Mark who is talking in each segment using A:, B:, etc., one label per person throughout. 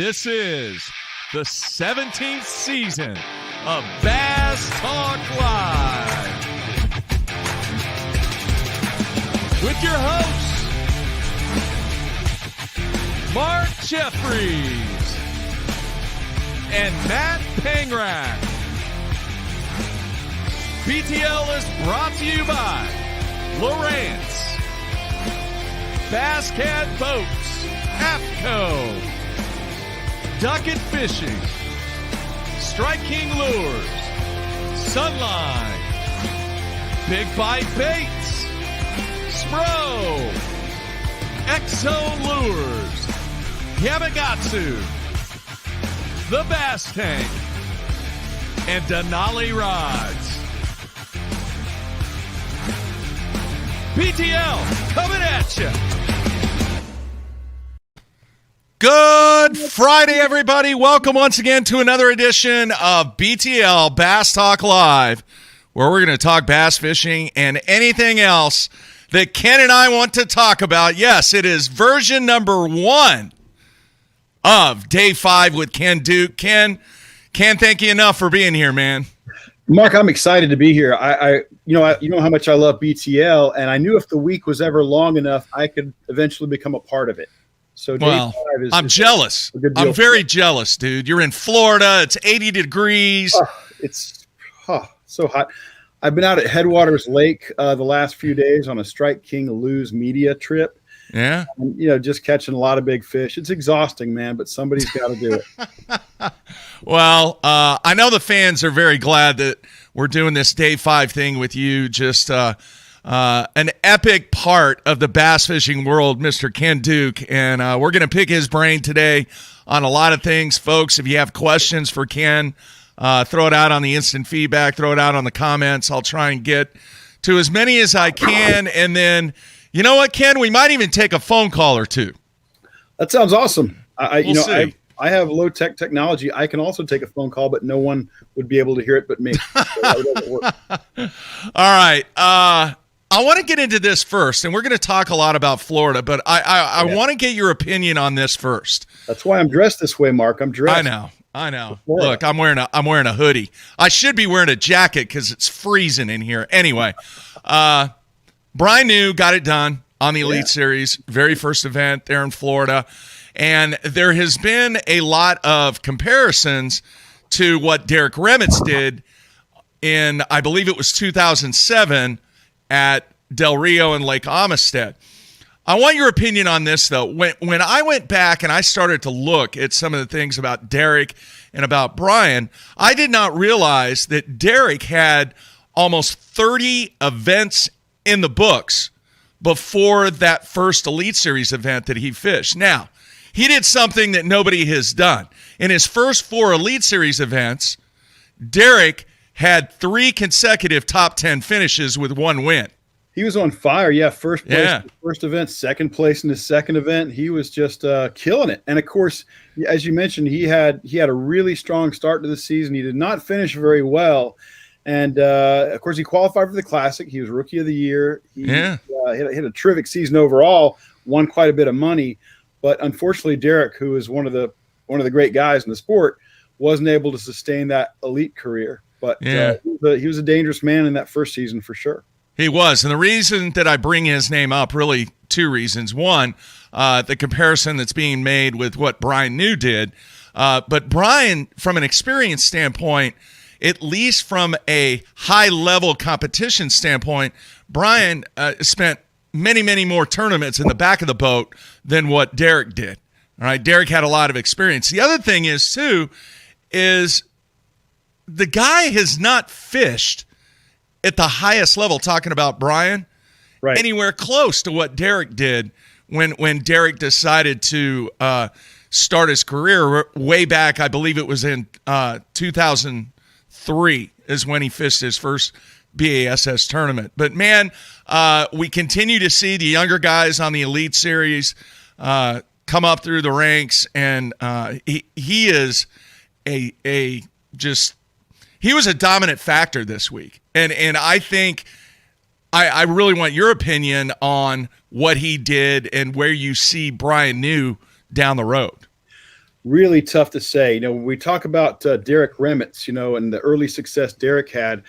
A: This is the 17th season of Bass Talk Live with your hosts, Mark Jeffries and Matt Pangrat. BTL is brought to you by Lowrance, Bass Cat Boats, AFCO, Ducket Fishing, Strike King Lures, Sunline, Big Bite Baits, Spro, X-Zone Lures, Yamagatsu, The Bass Tank, and Denali Rods. BTL coming at you. Good Friday, everybody. Welcome once again to another edition of BTL Bass Talk Live, where we're going to talk bass fishing and anything else that Ken and I want to talk about. Yes, it is version number 1 of Day 5 with Ken Duke. Ken, can't thank you enough for being here, man.
B: Mark, I'm excited to be here. You know how much I love BTL, and I knew if the week was ever long enough, I could eventually become a part of it. So
A: I'm jealous. I'm very jealous, dude. You're in Florida. It's 80 degrees.
B: It's so hot. I've been out at Headwaters Lake the last few days on a Strike King Lose media trip.
A: Yeah.
B: And, just catching a lot of big fish. It's exhausting, man, but somebody's got to do it.
A: Well, I know the fans are very glad that we're doing this Day 5 thing with you. Just an epic part of the bass fishing world, Mr. Ken Duke, and we're going to pick his brain today on a lot of things. Folks, if you have questions for Ken, throw it out on the instant feedback, throw it out on the comments. I'll try and get to as many as I can, and then, you know what, Ken, we might even take a phone call or two.
B: That sounds awesome.
A: We'll see.
B: I have low-tech technology. I can also take a phone call, but no one would be able to hear it but me. So that doesn't work.
A: All right. I want to get into this first, and we're going to talk a lot about Florida, but I want to get your opinion on this first.
B: That's why I'm dressed this way, Mark. I'm dressed.
A: I know. Look, I'm wearing a hoodie. I should be wearing a jacket because it's freezing in here. Anyway, Brian New got it done on the Elite Series, very first event there in Florida, and there has been a lot of comparisons to what Derek Remitz did in, I believe it was 2007, at Del Rio and Lake Amistad. I want your opinion on this, though. When I went back and I started to look at some of the things about Derek and about Brian, I did not realize that Derek had almost 30 events in the books before that first Elite Series event that he fished. Now, he did something that nobody has done. In his first 4 Elite Series events, Derek had 3 consecutive top 10 finishes with 1 win.
B: He was on fire. Yeah, first place in the first event, second place in the second event. He was just killing it. And of course, as you mentioned, he had a really strong start to the season. He did not finish very well. And of course, he qualified for the Classic. He was Rookie of the Year. He hit a terrific season overall, won quite a bit of money. But unfortunately, Derek, who is one of the great guys in the sport, wasn't able to sustain that elite career. But he was a dangerous man in that first season for sure.
A: He was. And the reason that I bring his name up, really 2 reasons. One, the comparison that's being made with what Brian New did. But Brian, from an experience standpoint, at least from a high-level competition standpoint, Brian spent many, many more tournaments in the back of the boat than what Derek did. All right, Derek had a lot of experience. The other thing is, too, is the guy has not fished at the highest level, talking about Brian, anywhere close to what Derek did when Derek decided to start his career way back. I believe it was in 2003 is when he fished his first BASS tournament. But, man, we continue to see the younger guys on the Elite Series come up through the ranks, and he is he was a dominant factor this week. And I think I really want your opinion on what he did and where you see Brian New down the road.
B: really tough to say. When we talk about Derek Remitz, and the early success Derek had,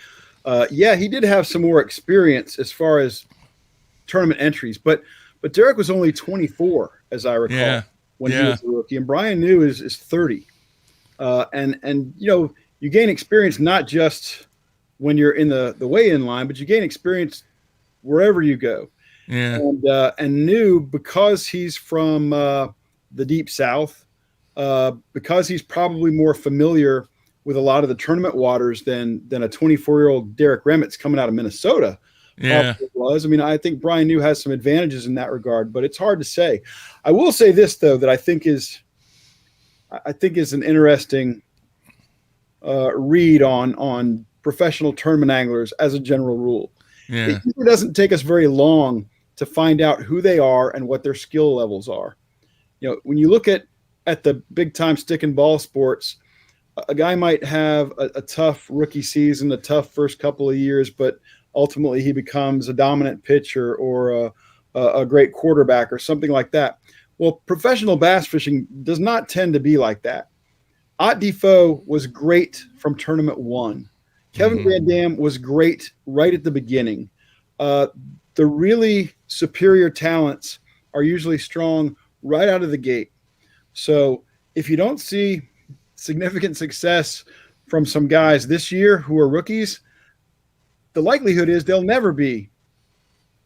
B: he did have some more experience as far as tournament entries, but Derek was only 24, as I recall, when he was a rookie, and Brian New is 30. And you gain experience not just when you're in the weigh-in line, but you gain experience wherever you go.
A: Yeah.
B: And New, because he's from the Deep South, because he's probably more familiar with a lot of the tournament waters than a 24-year-old Derek Remitz coming out of Minnesota. Was. I think Brian New has some advantages in that regard, but it's hard to say. I will say this though, that I think is an interesting read on professional tournament anglers as a general rule. It doesn't take us very long to find out who they are and what their skill levels are. When you look at the big time stick and ball sports, a guy might have a tough rookie season, a tough first couple of years, but ultimately he becomes a dominant pitcher or a great quarterback or something like that. Well, professional bass fishing does not tend to be like that. Ott Defoe was great from tournament 1. Kevin Van Dam was great right at the beginning. The really superior talents are usually strong right out of the gate. So if you don't see significant success from some guys this year who are rookies, the likelihood is they'll never be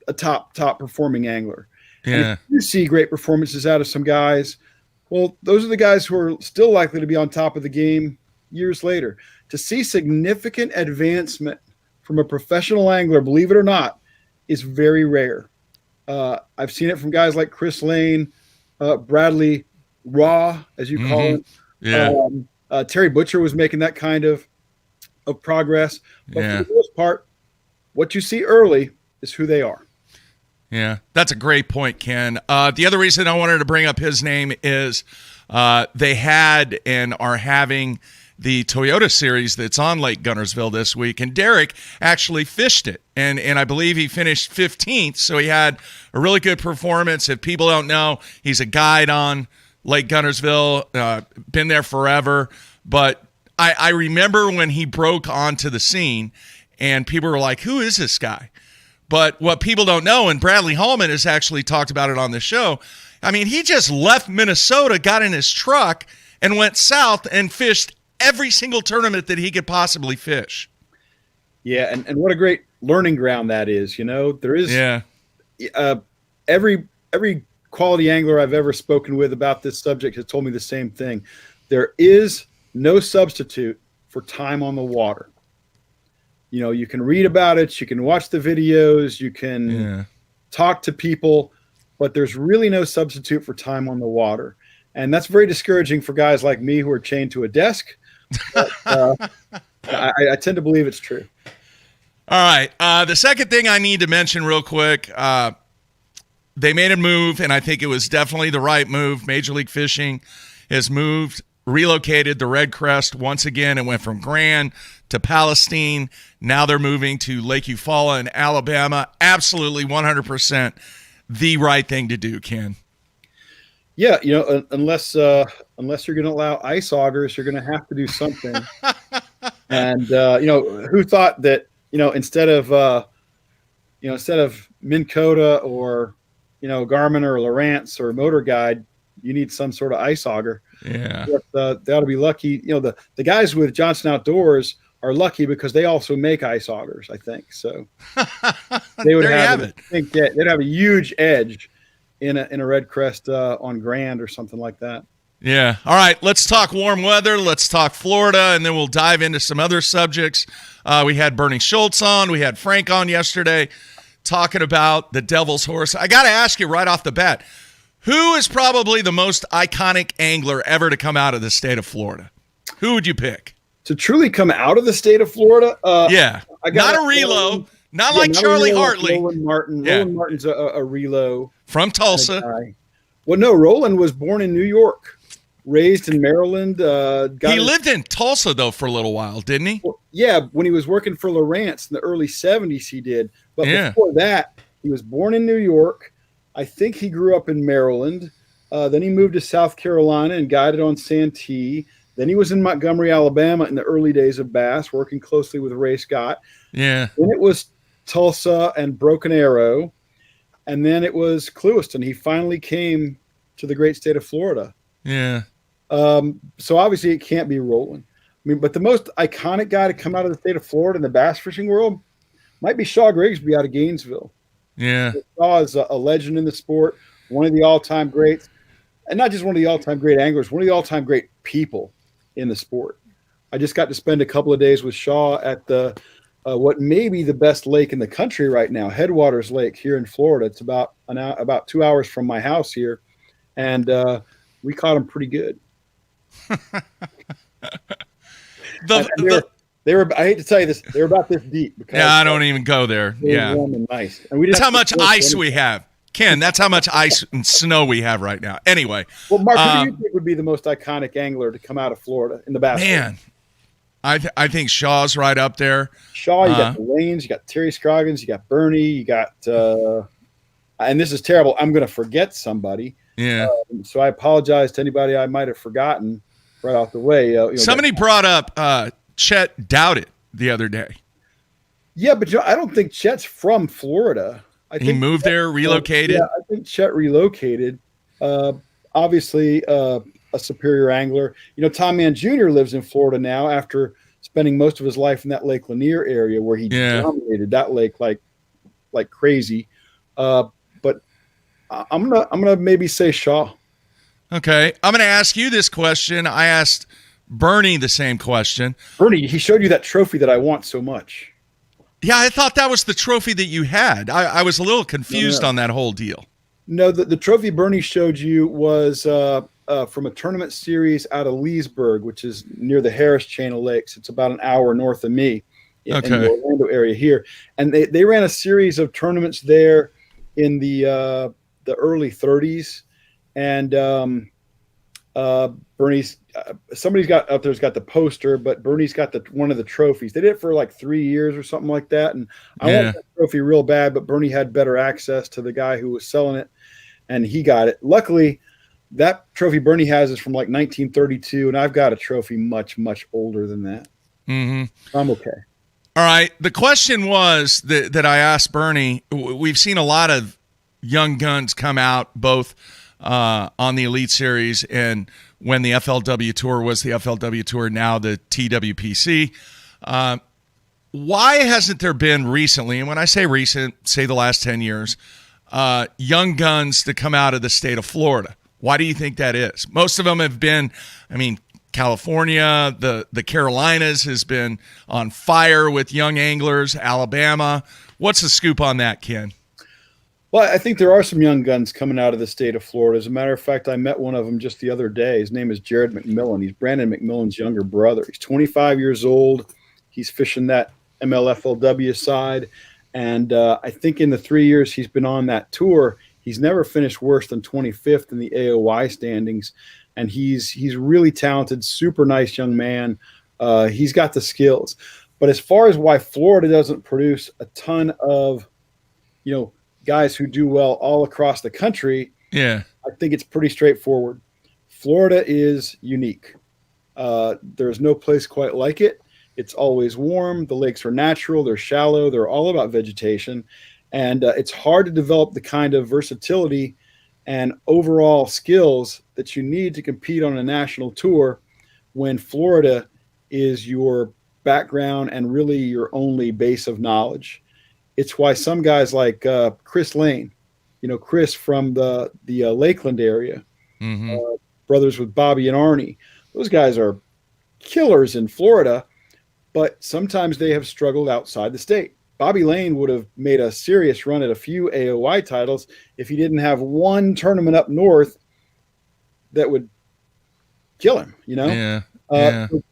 B: a top performing angler. And if you see great performances out of some guys, well, those are the guys who are still likely to be on top of the game years later. To see significant advancement from a professional angler, believe it or not, is very rare. I've seen it from guys like Chris Lane, Bradley Raw, as you call him. Terry Butcher was making that kind of progress. But for the most part, what you see early is who they are.
A: Yeah, that's a great point, Ken. The other reason I wanted to bring up his name is they had and are having the Toyota Series that's on Lake Guntersville this week, and Derek actually fished it, and I believe he finished 15th, so he had a really good performance. If people don't know, he's a guide on Lake Guntersville, been there forever, but I remember when he broke onto the scene, and people were like, who is this guy? But what people don't know, and Bradley Hallman has actually talked about it on the show, he just left Minnesota, got in his truck, and went south and fished every single tournament that he could possibly fish.
B: Yeah, and what a great learning ground that is. There is every quality angler I've ever spoken with about this subject has told me the same thing. There is no substitute for time on the water. You can read about it, you can watch the videos, you can talk to people, but there's really no substitute for time on the water. And that's very discouraging for guys like me who are chained to a desk. But, I tend to believe it's true.
A: All right. The second thing I need to mention real quick, they made a move, and I think it was definitely the right move. Major League Fishing has relocated the Red Crest once again. It went from Grand to Palestine. Now they're moving to Lake Eufaula in Alabama. Absolutely 100% the right thing to do, Ken.
B: Yeah, unless you're going to allow ice augers, you're going to have to do something. And who thought that instead of Minn Kota or Garmin or Lowrance or Motor Guide, you need some sort of ice auger.
A: Yeah,
B: but, they ought to be lucky. The guys with Johnson Outdoors are lucky because they also make ice augers, I think. So they would they'd have a huge edge in a Red Crest on Grand or something like that.
A: Yeah. All right. Let's talk warm weather. Let's talk Florida, and then we'll dive into some other subjects. We had Bernie Schultz on. We had Frank on yesterday talking about the Devil's Horse. I got to ask you right off the bat, who is probably the most iconic angler ever to come out of the state of Florida? Who would you pick?
B: To truly come out of the state of Florida?
A: Not a relo. Not like Charlie Hartley.
B: Roland Martin. Yeah. Roland Martin's a relo.
A: From Tulsa.
B: Well, no, Roland was born in New York, raised in Maryland.
A: He lived in Tulsa, though, for a little while, didn't he?
B: Well, yeah, when he was working for Lowrance in the early 70s, he did. But before that, he was born in New York. I think he grew up in Maryland. Then he moved to South Carolina and guided on Santee. Then he was in Montgomery, Alabama in the early days of bass, working closely with Ray Scott.
A: Yeah.
B: Then it was Tulsa and Broken Arrow. And then it was Clewiston. He finally came to the great state of Florida.
A: Yeah.
B: So obviously it can't be Roland. I mean, but the most iconic guy to come out of the state of Florida in the bass fishing world might be Shaw Grigsby out of Gainesville.
A: Yeah.
B: Shaw is a legend in the sport, one of the all-time greats, and not just one of the all-time great anglers, one of the all-time great people in the sport. I just got to spend a couple of days with Shaw at the what may be the best lake in the country right now, Headwaters Lake here in Florida. It's about 2 hours from my house here, and we caught him pretty good. They were. I hate to tell you this. They were about this deep.
A: Yeah, I don't even go there. Yeah,
B: warm and nice. And we just
A: that's how much ice we have, Ken. That's how much ice and snow we have right now. Anyway,
B: well, Mark, who do you think would be the most iconic angler to come out of Florida in the bass?
A: Man, I think Shaw's right up there.
B: Shaw, you got the Lanes, you got Terry Scroggins, you got Bernie, you got, and this is terrible. I'm going to forget somebody.
A: Yeah.
B: So I apologize to anybody I might have forgotten right off the way.
A: Somebody brought up Chet Doughty the other day.
B: Yeah, but I don't think Chet's from Florida.
A: He moved there, relocated.
B: Yeah, I think Chet relocated. Obviously, a superior angler. Tom Mann Jr. lives in Florida now after spending most of his life in that Lake Lanier area where he dominated that lake like crazy. But I'm gonna maybe say Shaw.
A: Okay, I'm gonna ask you this question. I asked Bernie the same question.
B: Bernie, he showed you that trophy that I want so much.
A: Yeah, I thought that was the trophy that you had. I was a little confused on that whole deal.
B: No, the trophy Bernie showed you was from a tournament series out of Leesburg, which is near the Harris Chain of Lakes. It's about an hour north of me in the Orlando area here. And they ran a series of tournaments there in the early 30s. And Bernie's somebody's got up there's got the poster, but Bernie's got one of the trophies. They did it for like 3 years or something like that. And I wanted that trophy real bad, but Bernie had better access to the guy who was selling it, and he got it. Luckily, that trophy Bernie has is from like 1932, and I've got a trophy much, much older than that. Mm-hmm. I'm okay.
A: All right. The question was that I asked Bernie, we've seen a lot of young guns come out, both on the Elite Series and when the FLW Tour was the FLW Tour, now the TWPC. Why hasn't there been recently, and when I say recent, say the last 10 years, young guns to come out of the state of Florida? Why do you think that is? Most of them have been, California, the Carolinas has been on fire with young anglers, Alabama. What's the scoop on that, Ken?
B: Well, I think there are some young guns coming out of the state of Florida. As a matter of fact, I met one of them just the other day. His name is Jared McMillan. He's Brandon McMillan's younger brother. He's 25 years old. He's fishing that MLFLW side. And I think in the 3 years he's been on that tour, he's never finished worse than 25th in the AOY standings. And he's really talented, super nice young man. He's got the skills. But as far as why Florida doesn't produce a ton of, guys who do well all across the country, I think it's pretty straightforward. Florida is unique. There's no place quite like it. It's always warm. The lakes are natural. They're shallow. They're all about vegetation. And it's hard to develop the kind of versatility and overall skills that you need to compete on a national tour when Florida is your background and really your only base of knowledge. It's why some guys like Chris Lane, Chris from the Lakeland area, brothers with Bobby and Arnie, those guys are killers in Florida, but sometimes they have struggled outside the state. Bobby Lane would have made a serious run at a few AOY titles if he didn't have one tournament up north that would kill him,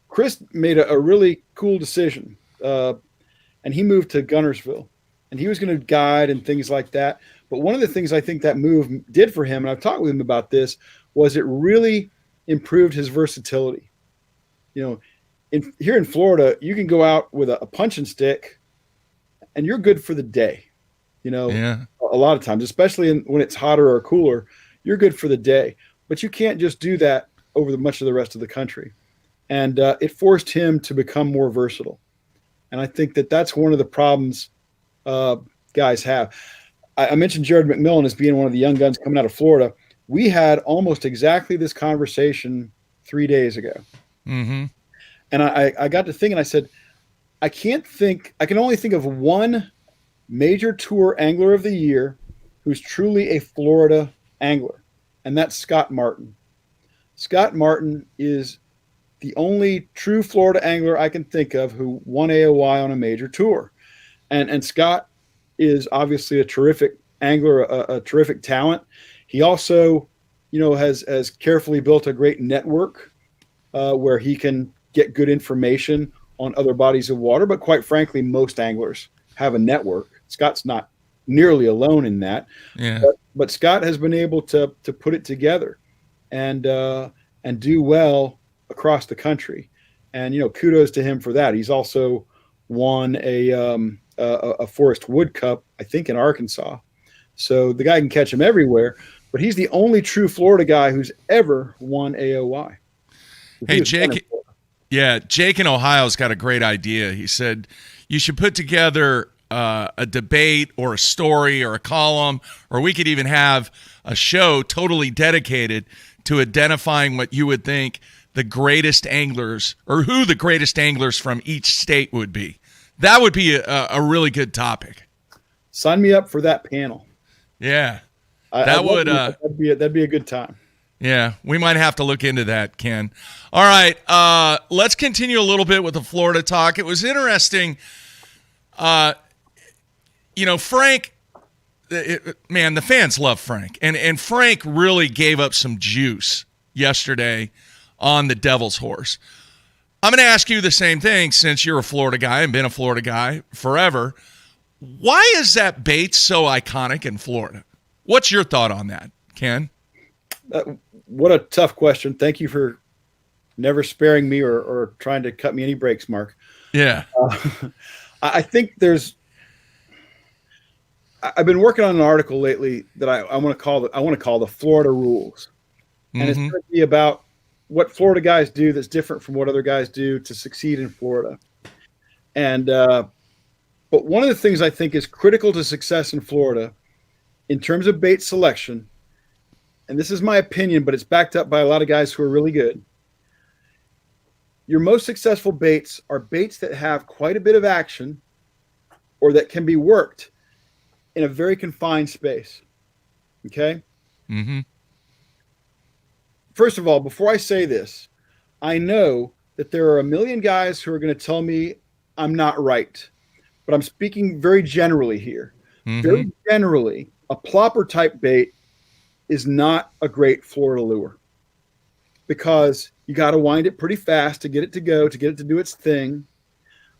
B: Chris made a really cool decision, and he moved to Gunnersville. And he was going to guide and things like that. But one of the things I think that move did for him, and I've talked with him about this, was it really improved his versatility. Here in Florida, you can go out with a punching stick and you're good for the day. A lot of times, especially when it's hotter or cooler, you're good for the day. but you can't just do that over much of the rest of the country. And it forced him to become more versatile. And I think that that's one of the problems guys have. I mentioned Jared McMillan as being one of the young guns coming out of Florida. We had almost exactly this conversation 3 days ago.
A: Mm-hmm.
B: And I got to thinking, I said, I can only think of one major tour angler of the year who's truly a Florida angler, and that's Scott Martin. Scott Martin is the only true Florida angler I can think of who won AOY on a major tour. And Scott is obviously a terrific angler, a terrific talent. He also, has carefully built a great network where he can get good information on other bodies of water. But quite frankly, most anglers have a network. Scott's not nearly alone in that.
A: Yeah.
B: But Scott has been able to put it together and do well across the country. And, kudos to him for that. He's also won a Forest Wood Cup, I think, in Arkansas. So the guy can catch him everywhere, but he's the only true Florida guy who's ever won AOY.
A: Hey, Jake. Yeah, Jake in Ohio's got a great idea. He said you should put together a debate or a story or a column, or we could even have a show totally dedicated to identifying what you would think the greatest anglers, or who the greatest anglers from each state would be. That would be a really good topic.
B: Sign me up for that panel.
A: Yeah,
B: that'd be a good time.
A: Yeah, we might have to look into that, Ken. All right, let's continue a little bit with the Florida talk. It was interesting. Frank, man, the fans love Frank. And Frank really gave up some juice yesterday on the Devil's Horse. I'm going to ask you the same thing since you're a Florida guy and been a Florida guy forever. Why is that bait so iconic in Florida? What's your thought on that, Ken?
B: What a tough question. Thank you for never sparing me or trying to cut me any breaks, Mark.
A: Yeah.
B: I think I've been working on an article lately that I want to call the Florida Rules. And it's going to be about what Florida guys do that's different from what other guys do to succeed in Florida. And but one of the things I think is critical to success in Florida in terms of bait selection, and this is my opinion, but it's backed up by a lot of guys who are really good. Your most successful baits are baits that have quite a bit of action or that can be worked in a very confined space. Okay?
A: Mm-hmm.
B: First of all, before I say this, I know that there are a million guys who are going to tell me I'm not right, but I'm speaking very generally here.
A: Mm-hmm.
B: Very generally, a plopper type bait is not a great Florida lure because you got to wind it pretty fast to get it to go, to get it to do its thing.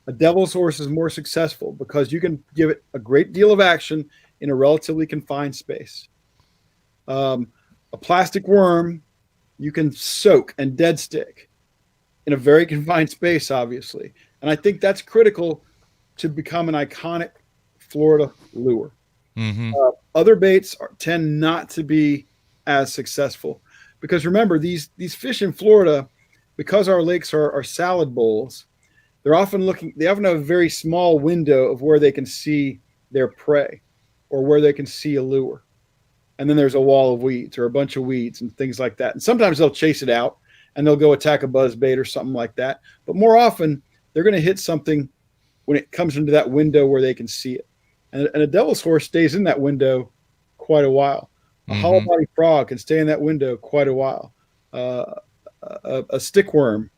B: A Devil's Horse is more successful because you can give it a great deal of action in a relatively confined space. A plastic worm, you can soak and dead stick in a very confined space, obviously. And I think that's critical to become an iconic Florida lure.
A: Mm-hmm.
B: Other baits tend not to be as successful because remember, these fish in Florida, because our lakes are salad bowls, they often have a very small window of where they can see their prey or where they can see a lure. And then there's a wall of weeds or a bunch of weeds and things like that. And sometimes they'll chase it out and they'll go attack a buzz bait or something like that. But more often, they're going to hit something when it comes into that window where they can see it. And a Devil's Horse stays in that window quite a while. A hollow body frog can stay in that window quite a while. A stickworm.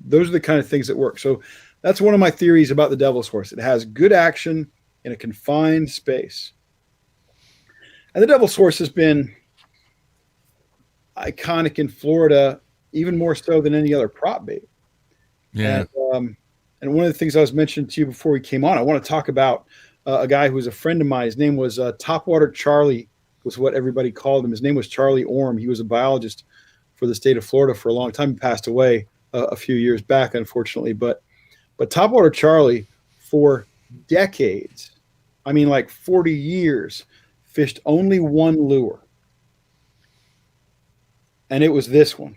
B: Those are the kind of things that work. So that's one of my theories about the Devil's Horse. It has good action in a confined space. And the Devil's Horse has been iconic in Florida, even more so than any other prop bait.
A: Yeah.
B: And one of the things I was mentioning to you before we came on, I want to talk about a guy who was a friend of mine. His name was Topwater Charlie, was what everybody called him. His name was Charlie Orm. He was a biologist for the state of Florida for a long time. He passed away a few years back, unfortunately. But Topwater Charlie, for decades, I mean like 40 years, fished only one lure. and it was this one.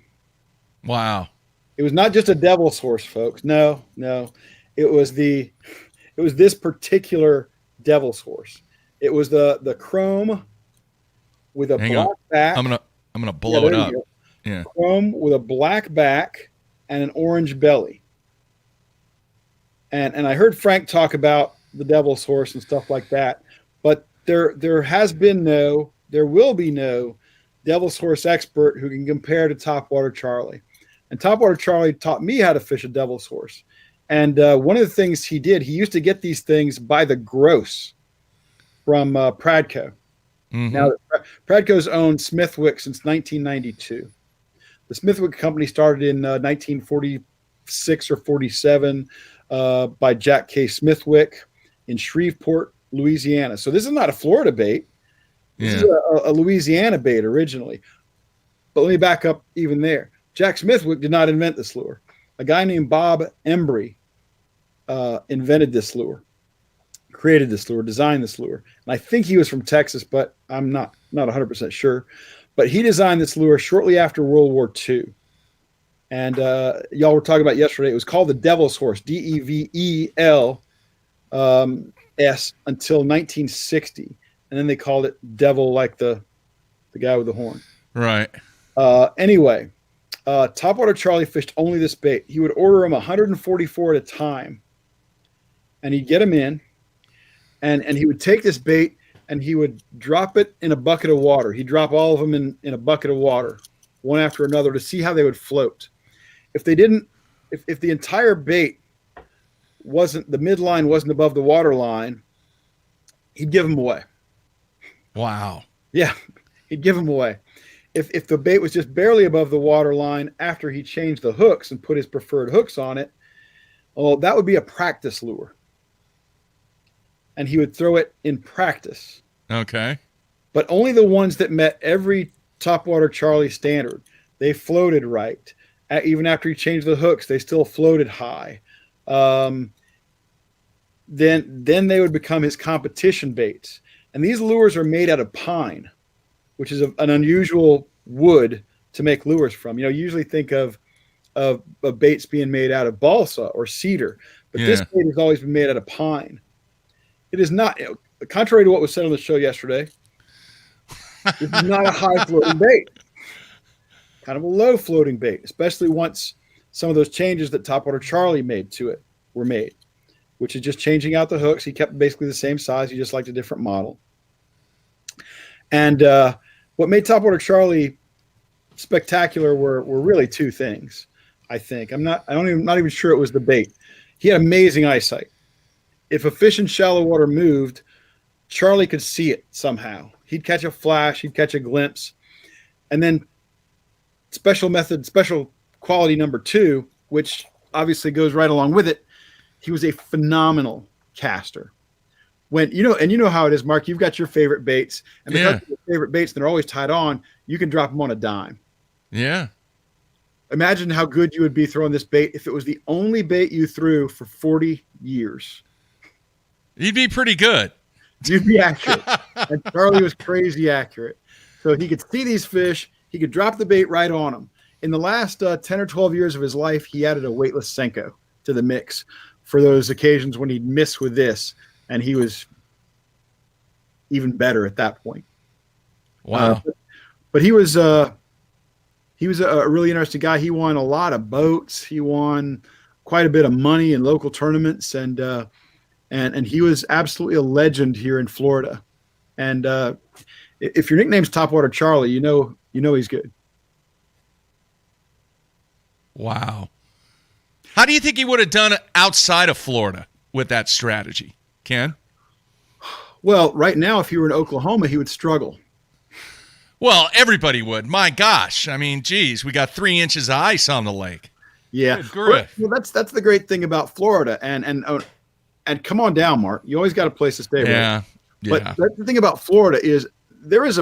A: Wow.
B: It was not just a devil's horse, folks. No, no. It was this particular devil's horse. It was the chrome with a
A: Hang
B: black
A: on.
B: back.
A: I'm gonna blow it up. Yeah.
B: Chrome with a black back and an orange belly. And I heard Frank talk about the devil's horse and stuff like that, but there will be no devil's horse expert who can compare to Topwater Charlie. And Topwater Charlie taught me how to fish a devil's horse. And one of the things he did, he used to get these things by the gross from Pradco.
A: Mm-hmm.
B: Now, Pradco's owned Smithwick since 1992. The Smithwick company started in 1946 or 47 by Jack K. Smithwick in Shreveport, Louisiana. So this is not a Florida bait. This is a Louisiana bait originally. But let me back up even there. Jack Smithwick did not invent this lure. A guy named Bob Embry invented this lure, created this lure, designed this lure. And I think he was from Texas, but I'm not 100% sure. But he designed this lure shortly after World War II. And y'all were talking about yesterday. It was called the Devil's Horse, Devel S, until 1960. And then they called it Devil, like the guy with the horn.
A: Right.
B: Anyway, Topwater Charlie fished only this bait. He would order them 144 at a time. And he'd get them in. And he would take this bait and he would drop it in a bucket of water. He'd drop all of them in a bucket of water, one after another, to see how they would float. If they didn't, if the entire bait the midline wasn't above the water line, he'd give them away.
A: Wow.
B: Yeah, he'd give them away. If the bait was just barely above the water line after he changed the hooks and put his preferred hooks on it, well, that would be a practice lure. And he would throw it in practice.
A: Okay.
B: But only the ones that met every Topwater Charlie standard. They floated right. Even after he changed the hooks, they still floated high. Then they would become his competition baits. And these lures are made out of pine, which is an unusual wood to make lures from. You usually think of baits being made out of balsa or cedar, but this bait has always been made out of pine. It is not, contrary to what was said on the show yesterday, it's not a high floating bait. Kind of a low floating bait, especially once some of those changes that Topwater Charlie made to it were made, which is just changing out the hooks. He kept basically the same size. He just liked a different model. And what made Topwater Charlie spectacular were really two things, I think. I'm not even sure it was the bait. He had amazing eyesight. If a fish in shallow water moved, Charlie could see it somehow. He'd catch a flash, he'd catch a glimpse. And then special quality number 2, which obviously goes right along with it, he was a phenomenal caster. When you know how it is, Mark, you've got your favorite baits, and because your favorite baits, they're always tied on, you can drop them on a dime.
A: Yeah.
B: Imagine how good you would be throwing this bait if it was the only bait you threw for 40 years.
A: You'd be pretty good.
B: You'd be accurate. And Charlie was crazy accurate. So he could see these fish. He could drop the bait right on them. In the last 10 or 12 years of his life, he added a weightless Senko to the mix for those occasions when he'd miss with this. And he was even better at that point.
A: Wow.
B: But he was a really interesting guy. He won a lot of boats. He won quite a bit of money in local tournaments. And he was absolutely a legend here in Florida. And if your nickname's Topwater Charlie, you know he's good.
A: Wow. How do you think he would have done it outside of Florida with that strategy, Ken?
B: Well, right now, if he were in Oklahoma, he would struggle.
A: Well, everybody would. My gosh. I mean, geez, we got 3 inches of ice on the lake.
B: Yeah. Well, that's the great thing about Florida. And come on down, Mark. You always got a place to stay.
A: Yeah.
B: Right? Yeah. But the thing about Florida is there is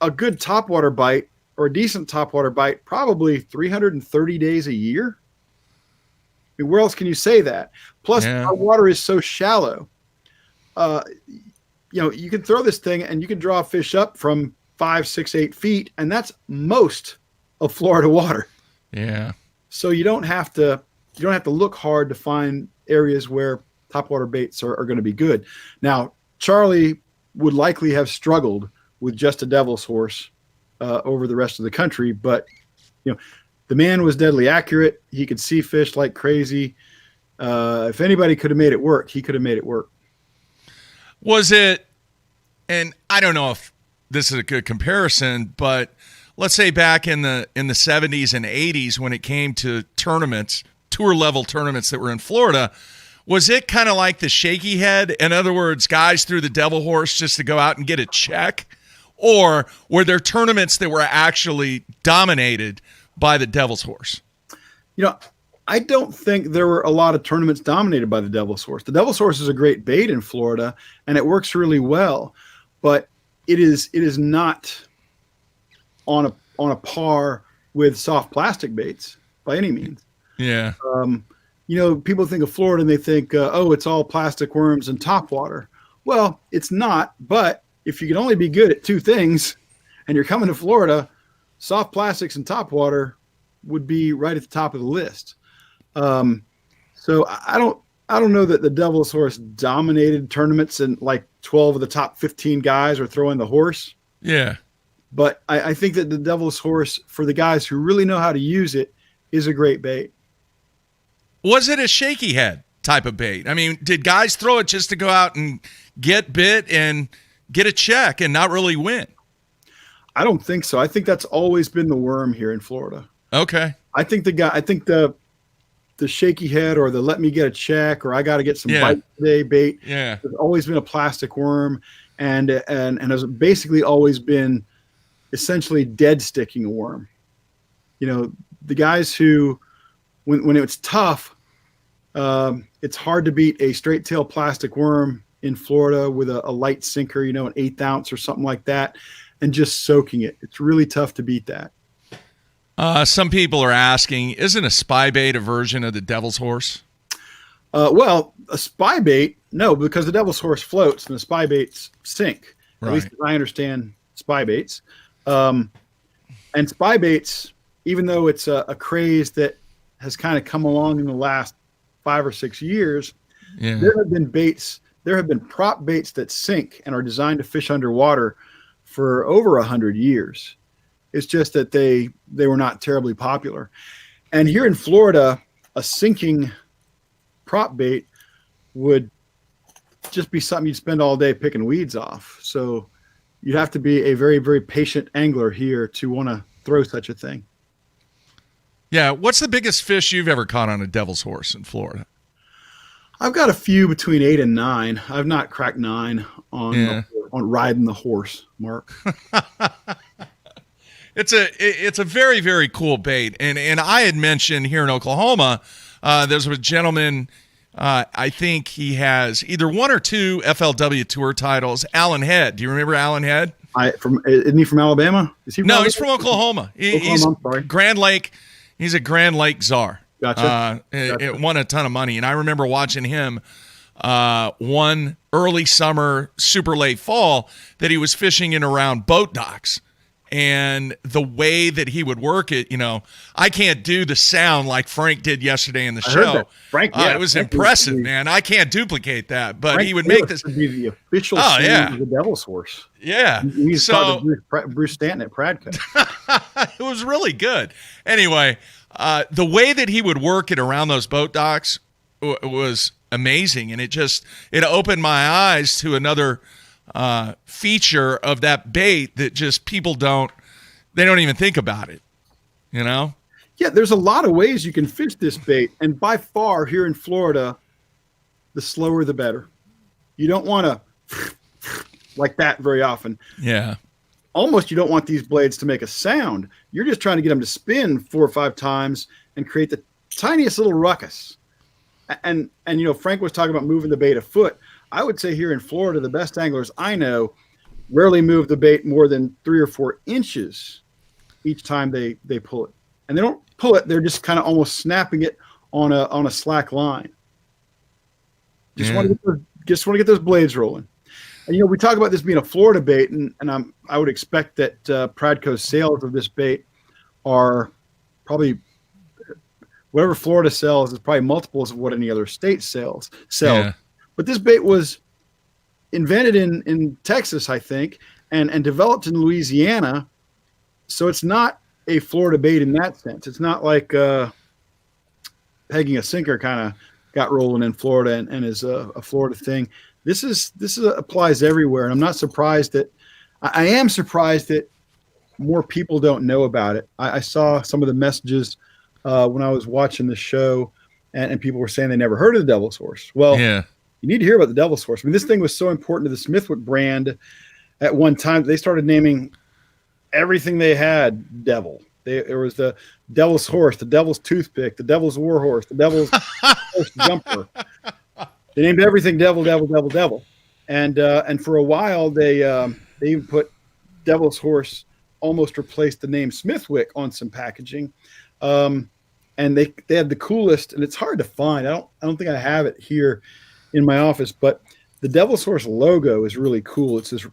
B: a good topwater bite or a decent topwater bite probably 330 days a year. I mean, where else can you say that? Plus, our water is so shallow. You can throw this thing and you can draw a fish up from 5, 6, 8 feet, and that's most of Florida water.
A: Yeah.
B: So you don't have to look hard to find areas where topwater baits are going to be good. Now, Charlie would likely have struggled with just a devil's horse over the rest of the country, but the man was deadly accurate. He could see fish like crazy. If anybody could have made it work, he could have made it work.
A: Was it, and I don't know if this is a good comparison, but let's say back in the 70s and 80s when it came to tournaments, tour level tournaments that were in Florida, was it kind of like the shaky head? In other words, guys threw the devil horse just to go out and get a check? Or were there tournaments that were actually dominated by the devil's horse?
B: I don't think there were a lot of tournaments dominated by the devil's horse. The devil's horse is a great bait in Florida, and it works really well, but it is not on a par with soft plastic baits by any means.
A: Yeah.
B: People think of Florida and they think, it's all plastic worms and topwater. Well, it's not, but if you can only be good at two things and you're coming to Florida, soft plastics and topwater would be right at the top of the list. So I don't know that the devil's horse dominated tournaments and like 12 of the top 15 guys are throwing the horse.
A: Yeah.
B: But I think that the devil's horse, for the guys who really know how to use it, is a great bait.
A: Was it a shaky head type of bait? I mean, did guys throw it just to go out and get bit and get a check and not really win?
B: I don't think so. I think that's always been the worm here in Florida.
A: Okay.
B: I think the shaky head or the let me get a check or I got to get some bite today bait has always been a plastic worm and has basically always been essentially dead sticking a worm. The guys who, when it's tough, it's hard to beat a straight tail plastic worm in Florida with a light sinker, an 1/8 ounce or something like that, and just soaking it. It's really tough to beat that.
A: Some people are asking, isn't a spy bait a version of the devil's horse?
B: Well, a spy bait, no, because the devil's horse floats and the spy baits sink. Right. At least as I understand spy baits. And spy baits, even though it's a craze that has kind of come along in the last 5 or 6 years, there have been prop baits that sink and are designed to fish underwater for over 100 years. It's just that they were not terribly popular. And here in Florida, a sinking prop bait would just be something you'd spend all day picking weeds off. So you'd have to be a very, very patient angler here to want to throw such a thing.
A: Yeah. What's the biggest fish you've ever caught on a devil's horse in Florida?
B: I've got a few between 8 and 9. I've not cracked 9 on riding the horse, Mark.
A: It's a very, very cool bait. And I had mentioned here in Oklahoma, there's a gentleman, I think he has either 1 or 2 FLW Tour titles, Alan Head. Do you remember Alan Head?
B: Isn't he from Alabama? Is he from Alabama?
A: He's from Oklahoma. He's Grand Lake. He's a Grand Lake czar.
B: Gotcha.
A: It won a ton of money. And I remember watching him one early summer, super late fall, that he was fishing in around boat docks. And the way that he would work it, I can't do the sound like Frank did yesterday in the show.
B: Frank,
A: it was impressive, man. I can't duplicate that, but Frank, he would make this.
B: Would be the official of the Devil's Horse.
A: Yeah.
B: He's Bruce Stanton at Pradco.
A: It was really good. Anyway, the way that he would work it around those boat docks was amazing, and it opened my eyes to another feature of that bait that just people don't even think about it,
B: Yeah, there's a lot of ways you can fish this bait, and by far here in Florida, the slower the better. You don't want to like that very often.
A: Yeah.
B: Almost you don't want these blades to make a sound. You're just trying to get them to spin 4 or 5 times and create the tiniest little ruckus. And Frank was talking about moving the bait a foot. I would say here in Florida, the best anglers I know rarely move the bait more than 3 or 4 inches each time they pull it. And they don't pull it; they're just kind of almost snapping it on a slack line. Just want to get those blades rolling. And we talk about this being a Florida bait, and I would expect that Pradco's sales of this bait are probably whatever Florida sells is probably multiples of what any other state sells.
A: Yeah.
B: But this bait was invented in Texas, I think, and developed in Louisiana. So it's not a Florida bait in that sense. It's not like pegging a sinker kind of got rolling in Florida and is a Florida thing. This applies everywhere, and I'm not surprised that. I am surprised that more people don't know about it. I saw some of the messages when I was watching the show, and people were saying they never heard of the Devil's Horse. Well,
A: Yeah.
B: you need to hear about the Devil's Horse. I mean, this thing was so important to the Smithwick brand at one time. They started naming everything they had Devil. There was the Devil's Horse, the Devil's Toothpick, the Devil's Warhorse, the Devil's Horse Jumper. They named everything Devil, Devil, Devil, Devil. And for a while, they even put Devil's Horse almost replaced the name Smithwick on some packaging. And they had the coolest, and it's hard to find. I don't think I have it here in my office, but the Devil's Horse logo is really cool. It's this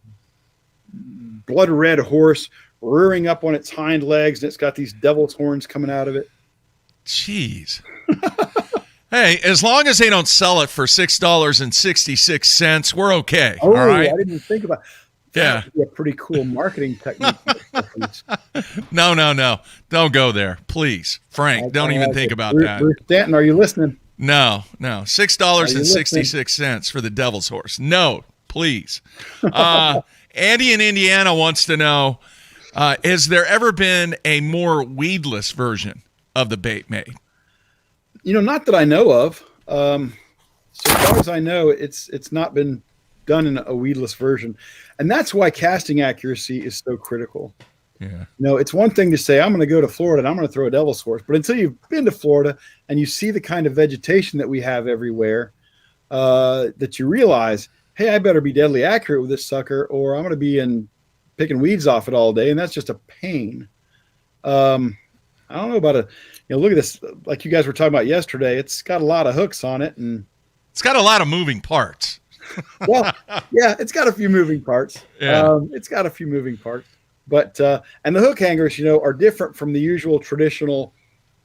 B: blood red horse rearing up on its hind legs, and it's got these devil's horns coming out of it.
A: Jeez. Hey, as long as they don't sell it for $6.66, we're okay.
B: Oh,
A: all right?
B: I didn't even think about that. Would be a pretty cool marketing technique.
A: No. Don't go there. Please. Frank, don't even think about that.
B: Bruce Stanton, are you listening?
A: No. $6.66 for the Devil's Horse. No, please. Andy in Indiana wants to know, has there ever been a more weedless version of the bait made?
B: Not that I know of. So far as I know, it's not been done in a weedless version. And that's why casting accuracy is so critical.
A: Yeah.
B: It's one thing to say, I'm going to go to Florida and I'm going to throw a Devil's Horse. But until you've been to Florida and you see the kind of vegetation that we have everywhere, that you realize, hey, I better be deadly accurate with this sucker, or I'm going to be picking weeds off it all day. And that's just a pain. I don't know about look at this, like you guys were talking about yesterday, it's got a lot of hooks on it, and
A: it's got a lot of moving parts.
B: Well, yeah, it's got a few moving parts.
A: Yeah.
B: But and the hook hangers, are different from the usual traditional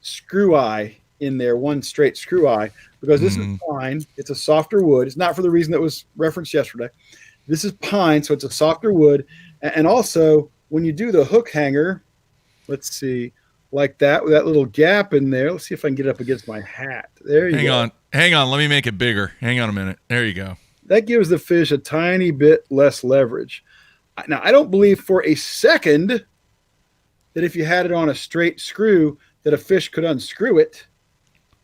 B: screw eye in there, one straight screw eye, because this is pine. It's a softer wood. It's not for the reason that was referenced yesterday. This is pine, so it's a softer wood. And also, when you do the hook hanger, let's see, like that, with that little gap in there. Let's see if I can get it up against my hat. There you go.
A: Hang on. Let me make it bigger. Hang on a minute. There you go.
B: That gives the fish a tiny bit less leverage. Now, I don't believe for a second that if you had it on a straight screw that a fish could unscrew it,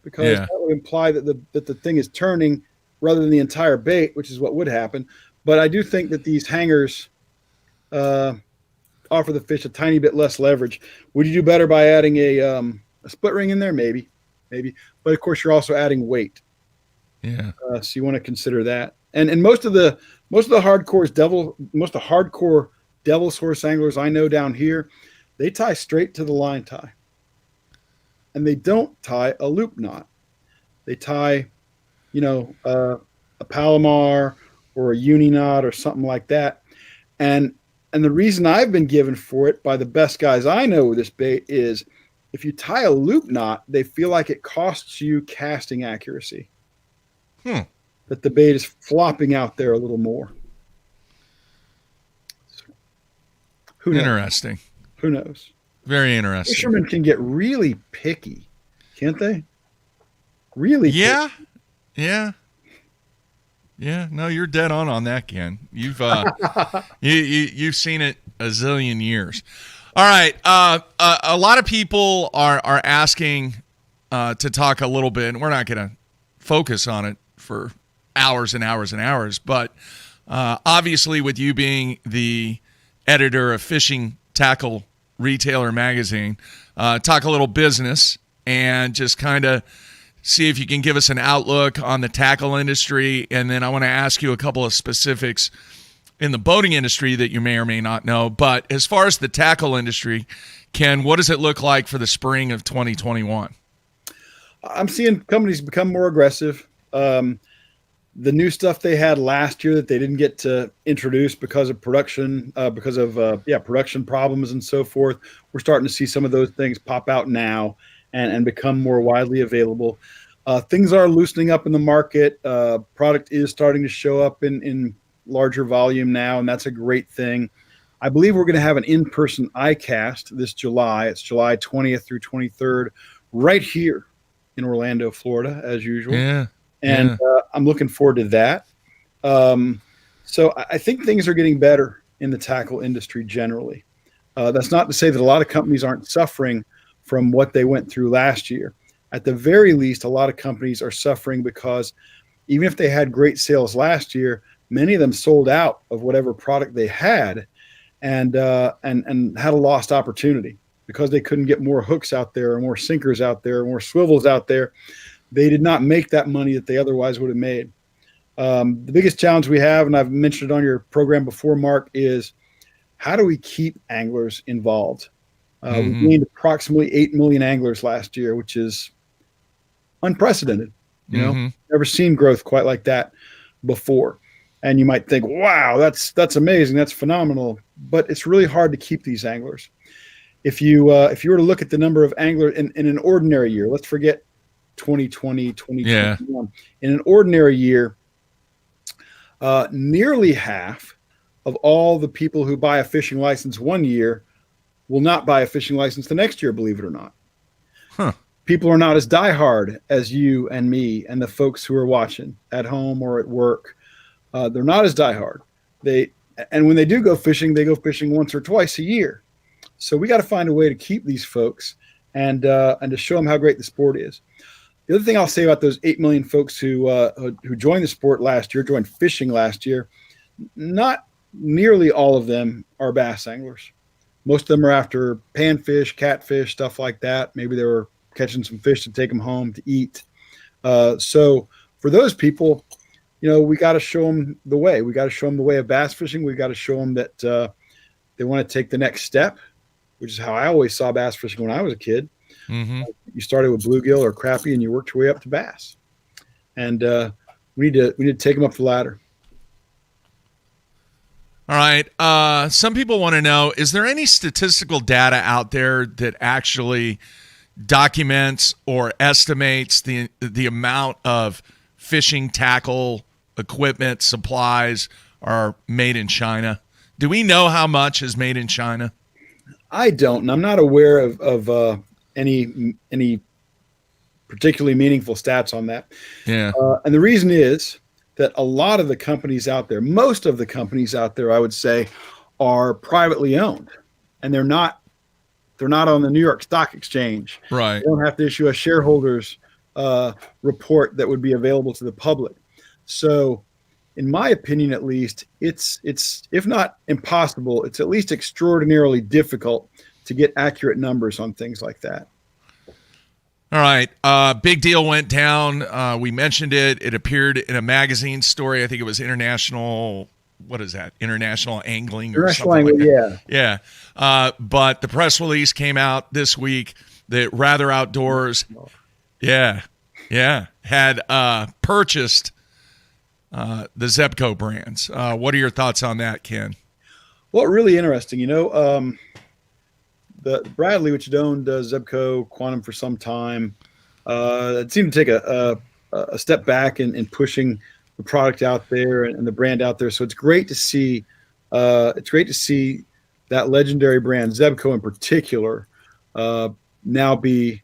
B: because that would imply that the thing is turning rather than the entire bait, which is what would happen. But I do think that these hangers offer the fish a tiny bit less leverage. Would you do better by adding a split ring in there? Maybe. But of course, you're also adding weight.
A: Yeah.
B: So you want to consider that. And most of the hardcore Devil's Horse anglers I know down here, they tie straight to the line tie, and they don't tie a loop knot. They tie, a Palomar or a uni knot or something like that. And the reason I've been given for it by the best guys I know with this bait is, if you tie a loop knot, they feel like it costs you casting accuracy. That the bait is flopping out there a little more. Who knows?
A: Interesting.
B: Who knows?
A: Very interesting.
B: Fishermen can get really picky, can't they? Really picky.
A: Yeah. No, you're dead on that, Ken. You've you've seen it a zillion years. All right. A lot of people are asking to talk a little bit, and we're not going to focus on it for hours and hours and hours, but obviously, with you being the editor of Fishing Tackle Retailer Magazine, talk a little business and just kind of see if you can give us an outlook on the tackle industry. And then I want to ask you a couple of specifics in the boating industry that you may or may not know. But as far as the tackle industry, Ken, what does it look like for the spring of 2021?
B: I'm seeing companies become more aggressive. the new stuff they had last year that they didn't get to introduce because of production production problems and so forth. We're starting to see some of those things pop out now and become more widely available. Things are loosening up in the market. Product is starting to show up in larger volume now, and that's a great thing. I believe we're going to have an in-person ICAST this July. It's July 20th through 23rd, right here in Orlando, Florida, as usual.
A: Yeah.
B: And I'm looking forward to that. So I think things are getting better in the tackle industry generally. That's not to say that a lot of companies aren't suffering from what they went through last year. At the very least, a lot of companies are suffering because even if they had great sales last year, many of them sold out of whatever product they had and had a lost opportunity because they couldn't get more hooks out there or more sinkers out there or more swivels out there. They did not make that money that they otherwise would have made. The biggest challenge we have, and I've mentioned it on your program before, Mark, is how do we keep anglers involved? We gained approximately 8 million anglers last year, which is unprecedented. Never seen growth quite like that before. And you might think, wow, that's amazing. That's phenomenal. But it's really hard to keep these anglers. If you were to look at the number of anglers in an ordinary year, let's forget 2020, 2021. In an ordinary year, nearly half of all the people who buy a fishing license one year will not buy a fishing license the next year, believe it or not. People are not as diehard as you and me and the folks who are watching at home or at work. They're not as diehard. And when they do go fishing, they go fishing once or twice a year. So we got to find a way to keep these folks and to show them how great the sport is. The other thing I'll say about those 8 million folks who joined the sport last year, joined fishing last year, not nearly all of them are bass anglers. Most of them are after panfish, catfish, stuff like that. Maybe they were catching some fish to take them home to eat. So for those people, we got to show them the way. We got to show them the way of bass fishing. We got to show them that they want to take the next step, which is how I always saw bass fishing when I was a kid. You started with bluegill or crappie, and you worked your way up to bass. And we need to take them up the ladder.
A: All right. Some people want to know: is there any statistical data out there that actually documents or estimates the amount of fishing tackle equipment supplies are made in China? Do we know how much is made in China?
B: I don't, and I'm not aware of any particularly meaningful stats on that.
A: Yeah.
B: And the reason is that a lot of the companies out there, most of the companies out there, I would say, are privately owned, and they're not on the New York Stock Exchange.
A: Right.
B: They don't have to issue a shareholders report that would be available to the public. So, in my opinion, at least, it's if not impossible, it's at least extraordinarily difficult to get accurate numbers on things like that.
A: All right. Big deal went down. We mentioned it. It appeared in a magazine story. I think it was International. What is that? International Angling or something like that.
B: Yeah.
A: But the press release came out this week that Rather Outdoors, had purchased the Zebco brands. What are your thoughts on that, Ken?
B: Well, really interesting. The Bradley, which had owned Zebco Quantum for some time, it seemed to take a step back in pushing the product out there and the brand out there. So it's great to see. It's great to see that legendary brand, Zebco in particular, now be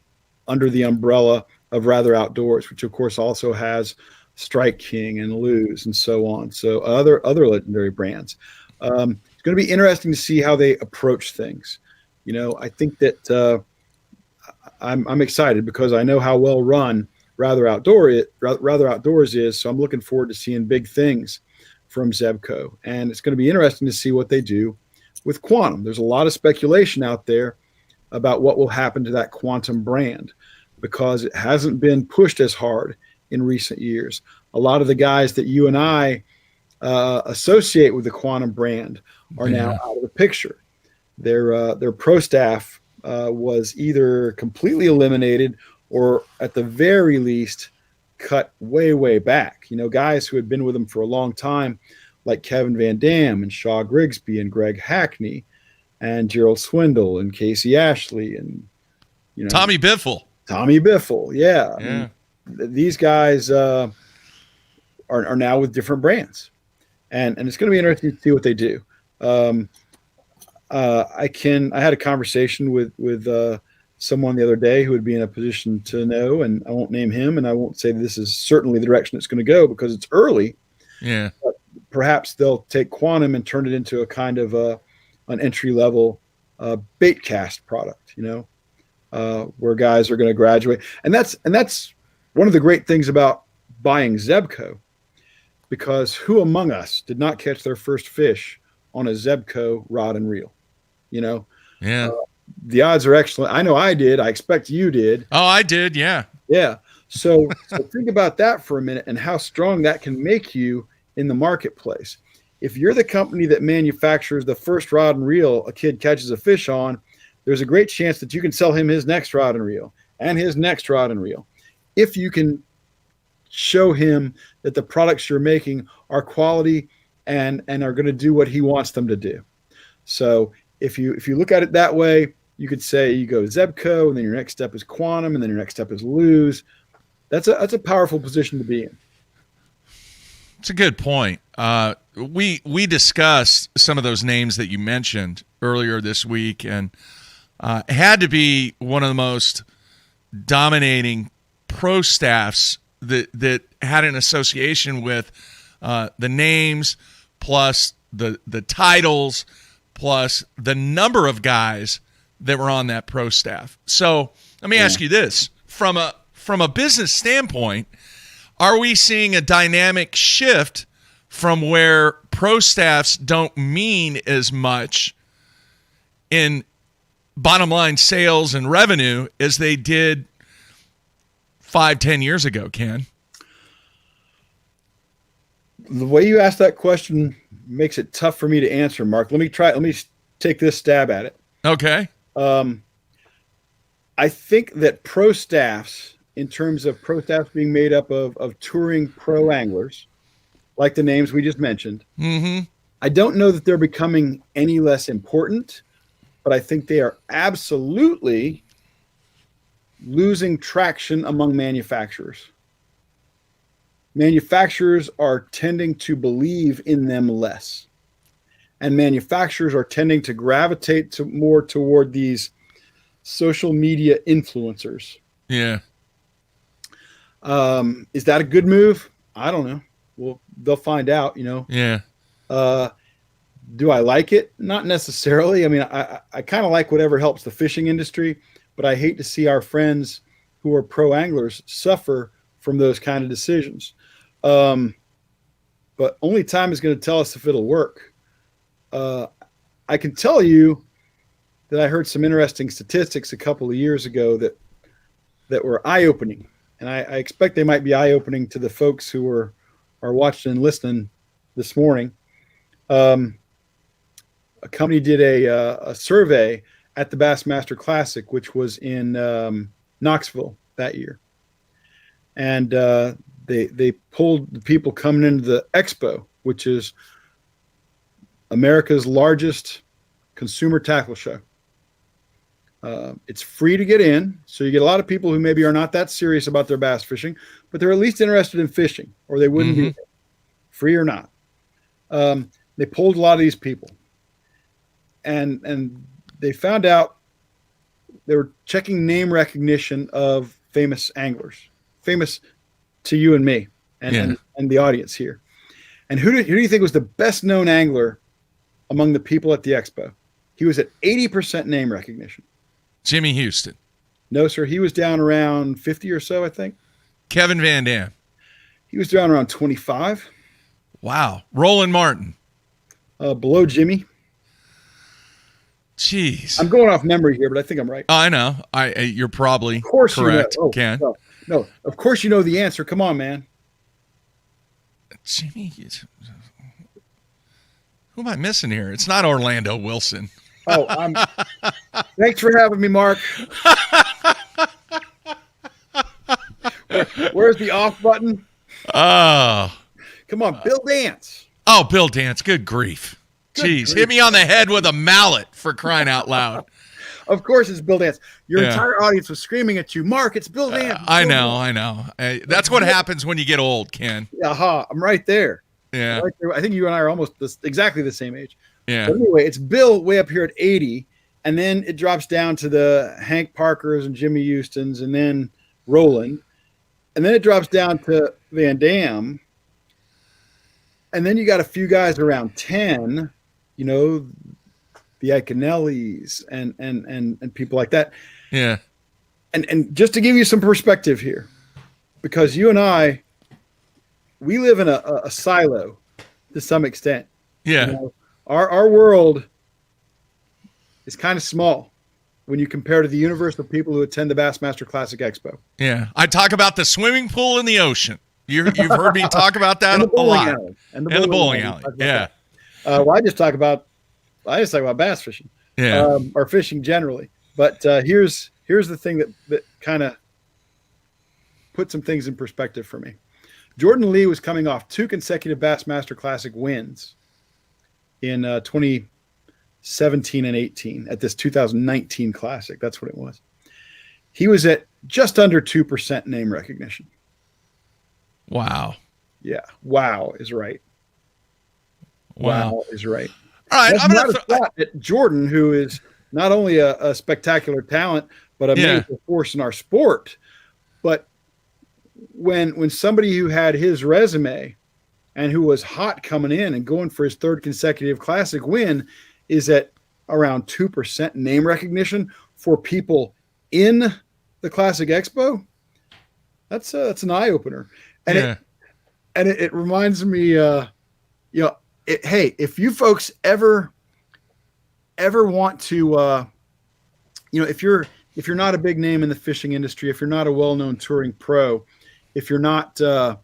B: under the umbrella of Rather Outdoors, which of course also has Strike King and Lose and so on. So other legendary brands. It's going to be interesting to see how they approach things. I think that I'm excited because I know how well run Rather Outdoors is. So I'm looking forward to seeing big things from Zebco, and it's going to be interesting to see what they do with Quantum. There's a lot of speculation out there about what will happen to that Quantum brand because it hasn't been pushed as hard in recent years. A lot of the guys that you and I associate with the Quantum brand are now out of the picture. Their pro staff was either completely eliminated or at the very least cut way, way back. Guys who had been with him for a long time, like Kevin Van Dam and Shaw Grigsby and Greg Hackney and Gerald Swindle and Casey Ashley and
A: Tommy Biffle.
B: Yeah.
A: Yeah.
B: These guys are now with different brands, and it's going to be interesting to see what they do. I had a conversation with someone the other day who would be in a position to know, and I won't name him, and I won't say this is certainly the direction it's going to go because it's early.
A: Yeah.
B: But perhaps they'll take Quantum and turn it into a kind of an entry level bait cast product, where guys are going to graduate, and that's one of the great things about buying Zebco, because who among us did not catch their first fish on a Zebco rod and reel?
A: Yeah.
B: The odds are excellent. I know I did. I expect you did.
A: Oh, I did. Yeah.
B: Yeah. So think about that for a minute and how strong that can make you in the marketplace. If you're the company that manufactures the first rod and reel a kid catches a fish on, there's a great chance that you can sell him his next rod and reel and his next rod and reel. If you can show him that the products you're making are quality and are going to do what he wants them to do. So if you look at it that way, you could say you go Zebco, and then your next step is Quantum, and then your next step is Lose. That's a powerful position to be in.
A: It's a good point. We discussed some of those names that you mentioned earlier this week, and had to be one of the most dominating pro staffs that had an association with the names plus the titles plus the number of guys that were on that pro staff. So let me ask you this. From a business standpoint, are we seeing a dynamic shift from where pro staffs don't mean as much in bottom line sales and revenue as they did 5-10 years ago, Ken?
B: The way you asked that question makes it tough for me to answer, Mark. Let me take this stab at it.
A: Okay.
B: I think that pro staffs, in terms of pro staffs being made up of touring pro anglers, like the names we just mentioned, I don't know that they're becoming any less important, but I think they are absolutely losing traction among manufacturers. Manufacturers are tending to believe in them less, and manufacturers are tending to gravitate more toward these social media influencers.
A: Yeah.
B: Is that a good move? I don't know. Well, they'll find out,
A: Yeah.
B: Do I like it? Not necessarily. I mean, I kind of like whatever helps the fishing industry, but I hate to see our friends who are pro anglers suffer from those kind of decisions. But only time is going to tell us if it'll work. I can tell you that I heard some interesting statistics a couple of years ago that were eye-opening, and I expect they might be eye-opening to the folks who are watching and listening this morning. A company did a survey at the Bassmaster Classic, which was in Knoxville that year, and they pulled the people coming into the expo, which is America's largest consumer tackle show. It's free to get in, so you get a lot of people who maybe are not that serious about their bass fishing, but they're at least interested in fishing, or they wouldn't be there, free or not. They pulled a lot of these people, and they found out they were checking name recognition of famous anglers, famous to you and me and the audience here. And who do you think was the best known angler among the people at the expo? He was at 80% name recognition.
A: Jimmy Houston.
B: No, sir. He was down around 50 or so, I think.
A: Kevin Van Dam.
B: He was down around 25.
A: Wow. Roland Martin.
B: Below Jimmy.
A: Jeez.
B: I'm going off memory here, but I think I'm right.
A: I know. You're probably
B: of course
A: correct,
B: you know.
A: Ken.
B: No, of course you know the answer. Come on, man.
A: Jimmy. Who am I missing here? It's not Orlando Wilson.
B: Oh, thanks for having me, Mark. Where's the off button?
A: Oh.
B: Come on, Bill Dance.
A: Oh, Bill Dance. Good grief. Jeez, hit me on the head with a mallet for crying out loud.
B: Of course it's Bill Dance. Your entire audience was screaming at you, Mark, it's Bill Dance.
A: I know. That's what happens when you get old, Ken.
B: Aha, I'm right there.
A: Yeah.
B: Right there. I think you and I are almost exactly the same age.
A: Yeah.
B: But anyway, it's Bill way up here at 80, and then it drops down to the Hank Parkers and Jimmy Houstons, and then Roland. And then it drops down to Van Dam. And then you got a few guys around 10, you know, the Iaconellis and people like that.
A: Yeah.
B: And just to give you some perspective here, because you and I, we live in a silo to some extent.
A: Yeah.
B: You know, our world is kind of small when you compare to the universe of people who attend the Bassmaster Classic Expo.
A: Yeah. I talk about the swimming pool in the ocean. You've heard me talk about that a lot.
B: And
A: the bowling alley. Yeah.
B: Well, I just talk about bass fishing.
A: Yeah.
B: Or fishing generally. But here's the thing that kind of put some things in perspective for me. Jordan Lee was coming off 2 consecutive Bassmaster Classic wins in 2017 and 18 at this 2019 Classic. That's what it was. He was at just under 2% name recognition.
A: Wow.
B: Yeah. Wow is right. Wow is right.
A: All right.
B: I'm not a shot at Jordan, who is not only a spectacular talent, but a major force in our sport. But when somebody who had his resume and who was hot coming in and going for his 3rd consecutive Classic win is at around 2% name recognition for people in the Classic Expo, that's an eye opener. And it reminds me, hey, if you folks ever want to, if you're not a big name in the fishing industry, if you're not a well-known touring pro, if you're not, a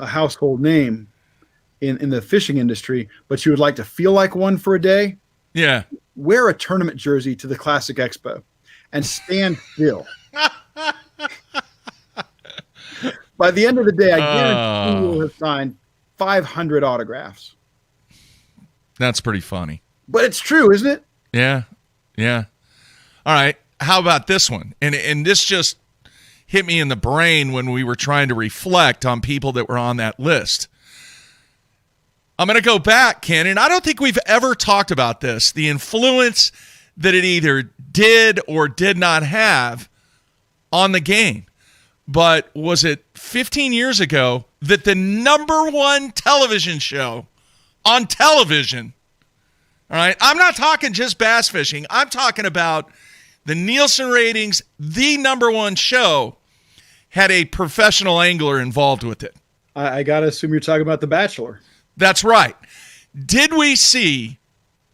B: household name in the fishing industry, but you would like to feel like one for a day, wear a tournament jersey to the Classic Expo and stand still. By the end of the day, I guarantee you will have signed 500 autographs.
A: That's pretty funny.
B: But it's true, isn't it?
A: Yeah. Yeah. All right. How about this one? And this just hit me in the brain when we were trying to reflect on people that were on that list. I'm going to go back, Ken, and I don't think we've ever talked about this, the influence that it either did or did not have on the game. But was it 15 years ago that the #1 television show on television, all right, I'm not talking just bass fishing, I'm talking about the Nielsen ratings, the #1 show, had a professional angler involved with it.
B: I got to assume you're talking about The Bachelor.
A: That's right. Did we see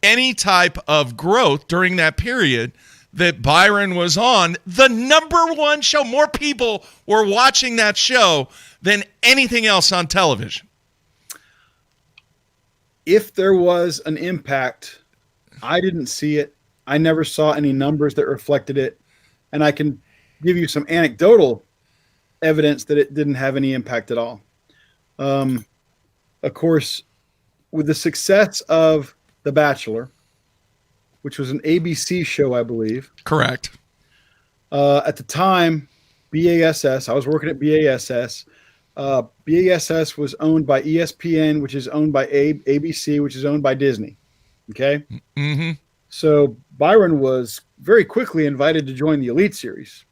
A: any type of growth during that period that Byron was on the #1 show? More people were watching that show than anything else on television.
B: If there was an impact, I didn't see it. I never saw any numbers that reflected it. And I can give you some anecdotal evidence that it didn't have any impact at all. Of course, with the success of The Bachelor, which was an ABC show, I believe.
A: Correct.
B: At the time, BASS, I was working at BASS. BASS was owned by ESPN, which is owned by ABC, which is owned by Disney. Okay?
A: Mm-hmm.
B: So Byron was very quickly invited to join the Elite Series.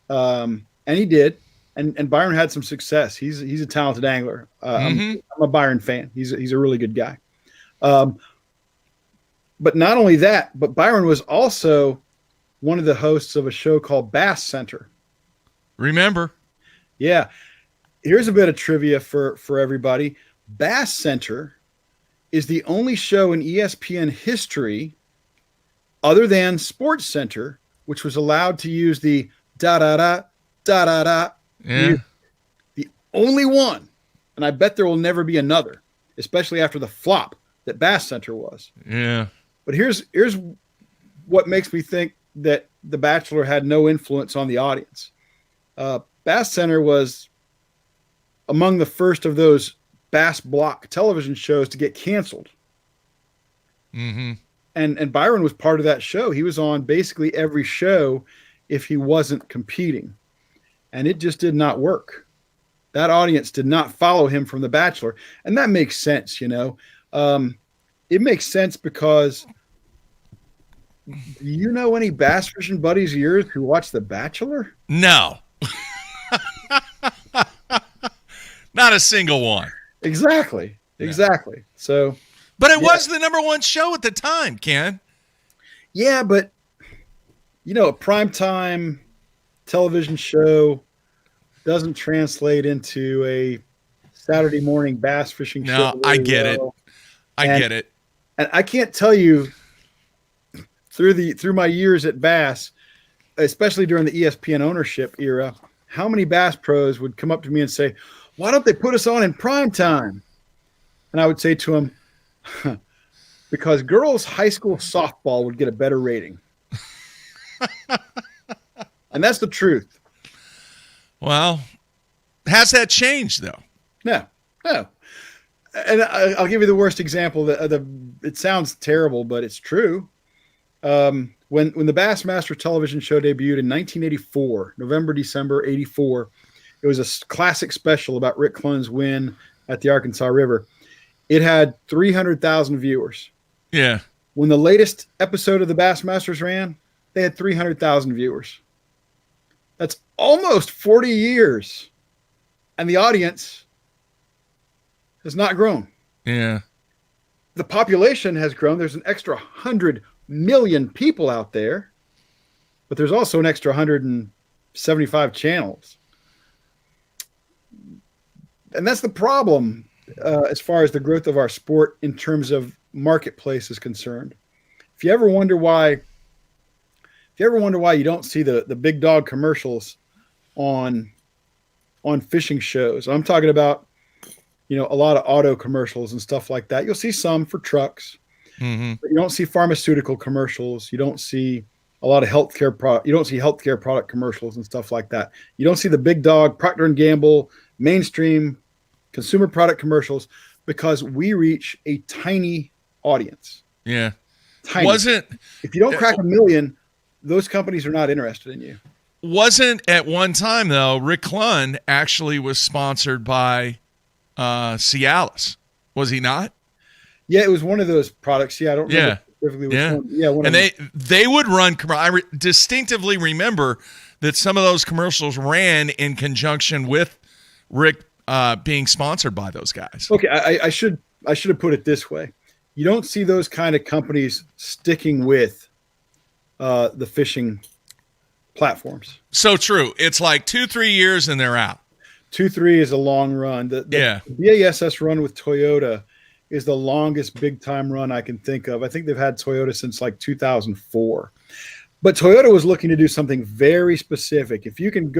B: And he did. And Byron had some success. He's a talented angler. I'm a Byron fan. He's a really good guy. But not only that, but Byron was also one of the hosts of a show called Bass Center.
A: Remember?
B: Yeah. Here's a bit of trivia for everybody. Bass Center is the only show in ESPN history other than Sports Center, which was allowed to use the da-da-da, da-da-da.
A: Yeah.
B: The only one. And I bet there will never be another, especially after the flop that Bass Center was.
A: Yeah.
B: But here's what makes me think that The Bachelor had no influence on the audience. Bass Center was among the first of those Bass block television shows to get canceled.
A: Mm-hmm.
B: And Byron was part of that show. He was on basically every show if he wasn't competing. And it just did not work. That audience did not follow him from The Bachelor. And that makes sense, you know. It makes sense because do you know any bass fishing buddies of yours who watch The Bachelor?
A: No. Not a single one.
B: Exactly. So,
A: but it was the number one show at the time, Ken.
B: Yeah, but you know, a primetime television show doesn't translate into a Saturday morning bass fishing show.
A: No, I get it. I get it.
B: And I can't tell you through my years at Bass, especially during the ESPN ownership era, how many Bass pros would come up to me and say, "Why don't they put us on in prime time?" And I would say to them, because girls' high school softball would get a better rating. And that's the truth.
A: Well, has that changed, though?
B: No. And I'll give you the worst example. It sounds terrible, but it's true. When the Bassmaster television show debuted in 1984, November, December 84, it was a classic special about Rick Clunn's win at the Arkansas River. It had 300,000 viewers.
A: Yeah.
B: When the latest episode of the Bassmasters ran, they had 300,000 viewers. That's almost 40 years. And the audience has not grown.
A: Yeah.
B: The population has grown. There's an extra 100 million people out there, but there's also an extra 175 channels. And that's the problem as far as the growth of our sport in terms of marketplace is concerned. If you ever wonder why you don't see the big dog commercials on fishing shows, I'm talking about, you know, a lot of auto commercials and stuff like that. You'll see some for trucks, but you don't see pharmaceutical commercials. You don't see a lot of healthcare product. You don't see healthcare product commercials and stuff like that. You don't see the big dog Procter & Gamble mainstream consumer product commercials because we reach a tiny audience.
A: Yeah.
B: Tiny. If you don't crack a million, those companies are not interested in you.
A: Wasn't at one time, though, Rick Clunn actually was sponsored by Cialis, was he not?
B: Yeah, it was one of those products. Yeah, I don't remember specifically which one. Yeah, one
A: and
B: of
A: they would run. I distinctively remember that some of those commercials ran in conjunction with Rick being sponsored by those guys.
B: Okay, I should have put it this way: you don't see those kind of companies sticking with the fishing platforms.
A: So true. It's like 2-3 years and they're out.
B: 2-3 is a long run. The BASS run with Toyota is the longest big time run I can think of. I think they've had Toyota since like 2004. But Toyota was looking to do something very specific. If you can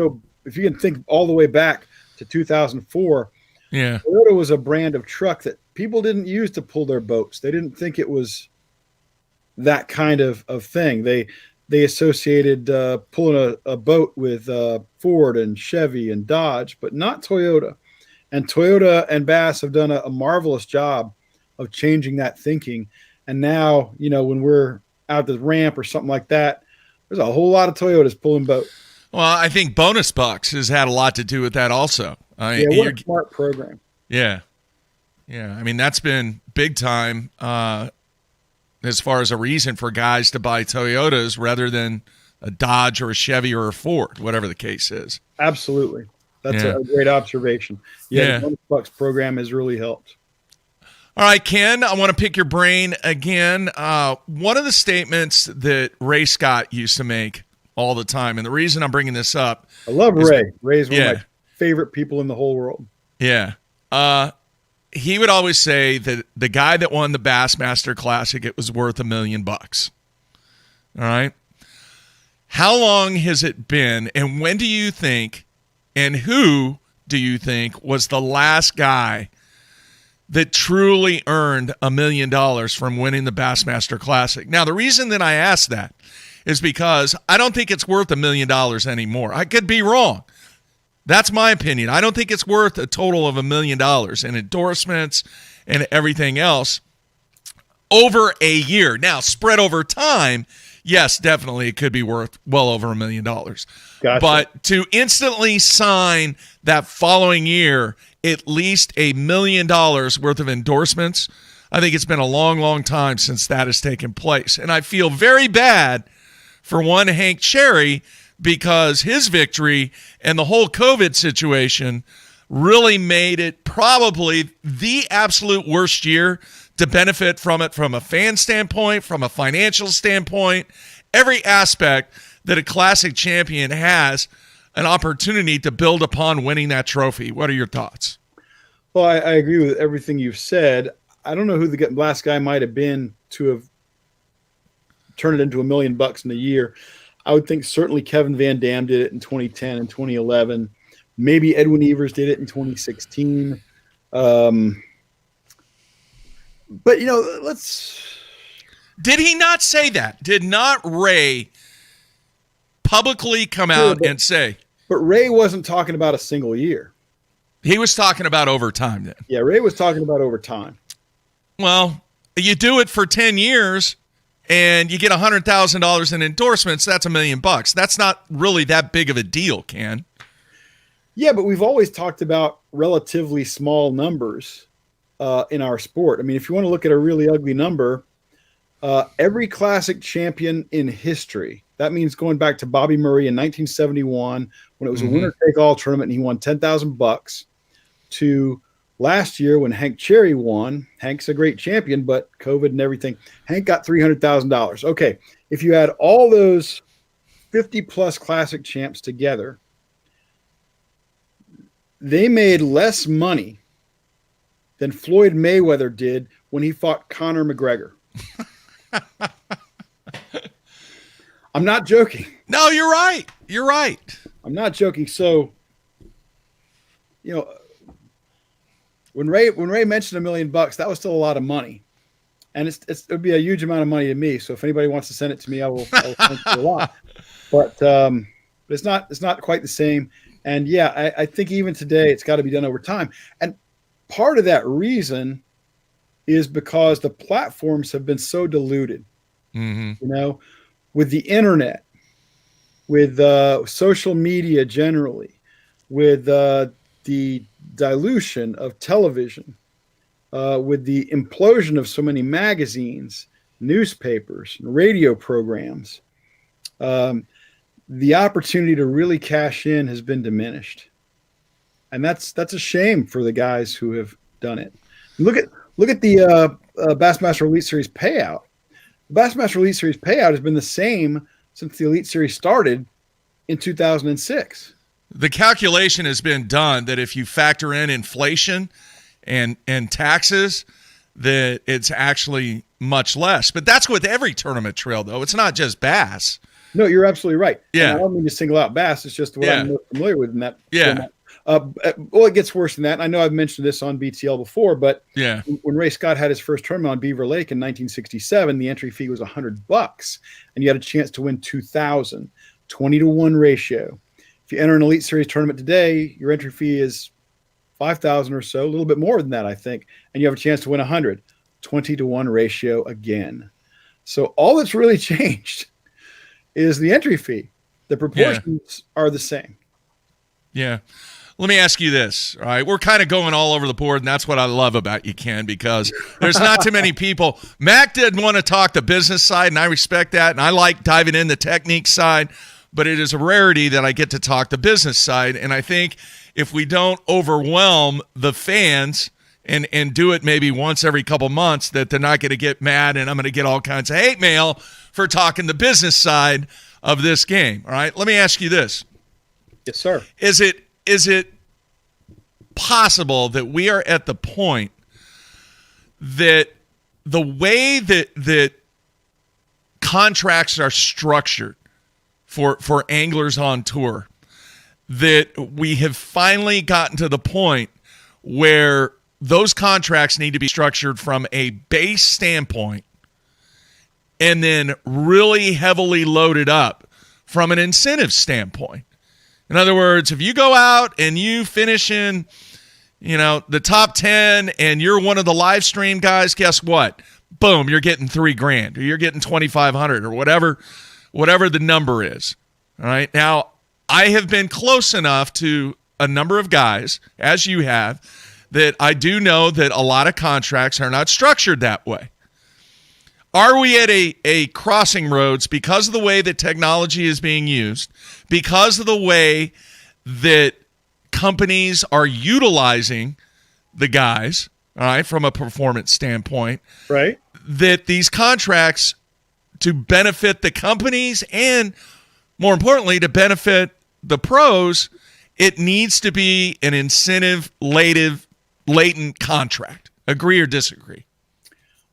B: think all the way back to 2004, Toyota was a brand of truck that people didn't use to pull their boats. They didn't think it was that kind of thing. They associated pulling a boat with Ford and Chevy and Dodge, but not Toyota. And Toyota and Bass have done a marvelous job of changing that thinking. And now, you know, when we're out the ramp or something like that, there's a whole lot of Toyotas pulling boat.
A: Well, I think Bonus Bucks has had a lot to do with that also.
B: What a smart program.
A: Yeah. I mean, that's been big time as far as a reason for guys to buy Toyotas rather than a Dodge or a Chevy or a Ford, whatever the case is.
B: Absolutely. That's a great observation. The Bonus Bucks program has really helped.
A: All right, Ken, I want to pick your brain again. One of the statements that Ray Scott used to make all the time, and the reason I'm bringing this up.
B: I love Ray. Ray's one of my favorite people in the whole world.
A: Yeah. He would always say that the guy that won the Bassmaster Classic, it was worth $1 million. All right. How long has it been, and when do you think, and who do you think was the last guy that truly earned $1 million from winning the Bassmaster Classic? Now, the reason that I ask that is because I don't think it's worth $1 million anymore. I could be wrong. That's my opinion. I don't think it's worth a total of $1 million in endorsements and everything else over a year. Now, spread over time, yes, definitely it could be worth well over $1 million.
B: Gotcha.
A: But to instantly sign that following year at least $1 million worth of endorsements, I think it's been a long, long time since that has taken place. And I feel very bad for one Hank Cherry, because his victory and the whole COVID situation really made it probably the absolute worst year to benefit from it from a fan standpoint, from a financial standpoint, every aspect that a classic champion has an opportunity to build upon winning that trophy. What are your thoughts?
B: Well, I agree with everything you've said. I don't know who the last guy might have been to have turned it into $1 million in a year. I would think certainly Kevin Van Dam did it in 2010 and 2011. Maybe Edwin Evers did it in 2016. But, let's...
A: Did he not say that? Did not Ray publicly come out and say?
B: But Ray wasn't talking about a single year.
A: He was talking about overtime then.
B: Yeah, Ray was talking about overtime.
A: Well, you do it for 10 years and you get $100,000 in endorsements, that's $1 million. That's not really that big of a deal, Ken.
B: Yeah, but we've always talked about relatively small numbers in our sport. I mean, if you want to look at a really ugly number, every classic champion in history, that means going back to Bobby Murray in 1971 when it was a winner-take-all tournament and he won $10,000, to last year when Hank Cherry won. Hank's a great champion, but COVID and everything, Hank got $300,000. Okay, if you add all those 50-plus classic champs together, they made less money than Floyd Mayweather did when he fought Conor McGregor. I'm not joking.
A: No, you're right. You're right.
B: I'm not joking. So, when Ray mentioned $1 million, that was still a lot of money, and it would be a huge amount of money to me. So if anybody wants to send it to me, I will send it a lot. But it's not quite the same. And yeah, I think even today it's got to be done over time. And part of that reason is because the platforms have been so diluted. With the internet, with social media generally, with the dilution of television, with the implosion of so many magazines, newspapers, and radio programs, the opportunity to really cash in has been diminished. And that's a shame for the guys who have done it. Look at the Bassmaster Elite Series payout. The Bassmaster Elite Series payout has been the same since the Elite Series started in 2006.
A: The calculation has been done that if you factor in inflation and taxes, that it's actually much less. But that's with every tournament trail, though. It's not just bass.
B: No, you're absolutely right.
A: Yeah.
B: And I don't mean to single out bass. It's just what I'm most familiar with in that.
A: Yeah.
B: Well, it gets worse than that. And I know I've mentioned this on BTL before, but
A: yeah,
B: when Ray Scott had his first tournament on Beaver Lake in 1967, the entry fee was $100, and you had a chance to win $2,000, 20-to-1 ratio. If you enter an Elite Series tournament today, your entry fee is $5,000 or so, a little bit more than that, I think, and you have a chance to win 100, 20-to-1 ratio again. So all that's really changed is the entry fee. The proportions are the same.
A: Yeah. Let me ask you this, all right? We're kind of going all over the board, and that's what I love about you, Ken, because there's not too many people. Mac didn't want to talk the business side, and I respect that, and I like diving in the technique side, but it is a rarity that I get to talk the business side, and I think if we don't overwhelm the fans and do it maybe once every couple months, that they're not going to get mad, and I'm going to get all kinds of hate mail for talking the business side of this game, all right? Let me ask you this.
B: Yes, sir.
A: Is it possible that we are at the point that the way that contracts are structured for anglers on tour, that we have finally gotten to the point where those contracts need to be structured from a base standpoint and then really heavily loaded up from an incentive standpoint? In other words, if you go out and you finish in, the top 10 and you're one of the live stream guys, guess what? Boom, you're getting $3,000 or you're getting 2,500 or whatever the number is. All right. Now, I have been close enough to a number of guys, as you have, that I do know that a lot of contracts are not structured that way. Are we at a crossing roads because of the way that technology is being used, because of the way that companies are utilizing the guys, all right, from a performance standpoint,
B: right?
A: That these contracts, to benefit the companies and, more importantly, to benefit the pros, it needs to be an incentive latent contract. Agree or disagree?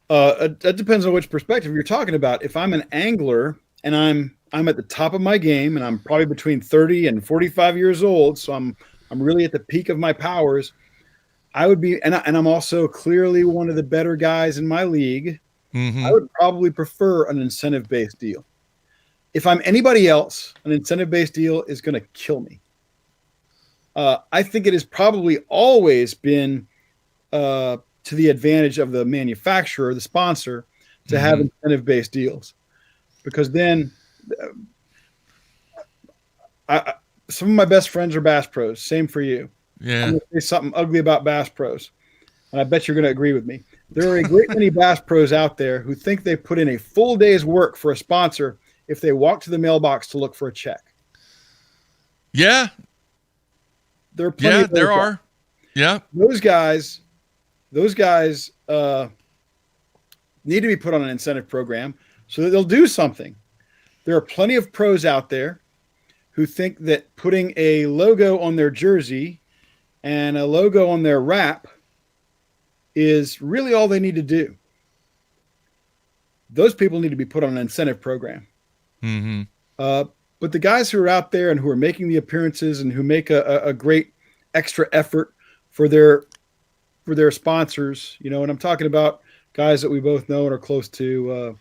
B: That depends on which perspective you're talking about. If I'm an angler and I'm at the top of my game and I'm probably between 30 and 45 years old, so I'm really at the peak of my powers, I would be, and I'm also clearly one of the better guys in my league. Mm-hmm. I would probably prefer an incentive-based deal. If I'm anybody else, an incentive-based deal is going to kill me. I think it has probably always been to the advantage of the manufacturer, the sponsor, to have incentive-based deals, because then some of my best friends are Bass Pros. Same for you.
A: Yeah.
B: I'm going to say something ugly about Bass Pros, and I bet you're going to agree with me. There are a great many Bass Pros out there who think they put in a full day's work for a sponsor if they walk to the mailbox to look for a check.
A: Yeah.
B: There are plenty of those
A: there
B: guys.
A: are. Yeah.
B: Those guys need to be put on an incentive program so that they'll do something. There are plenty of pros out there who think that putting a logo on their jersey and a logo on their wrap is really all they need to do. Those people need to be put on an incentive program.
A: Mm-hmm.
B: But the guys who are out there and who are making the appearances and who make a great extra effort for their sponsors, and I'm talking about guys that we both know and are close to,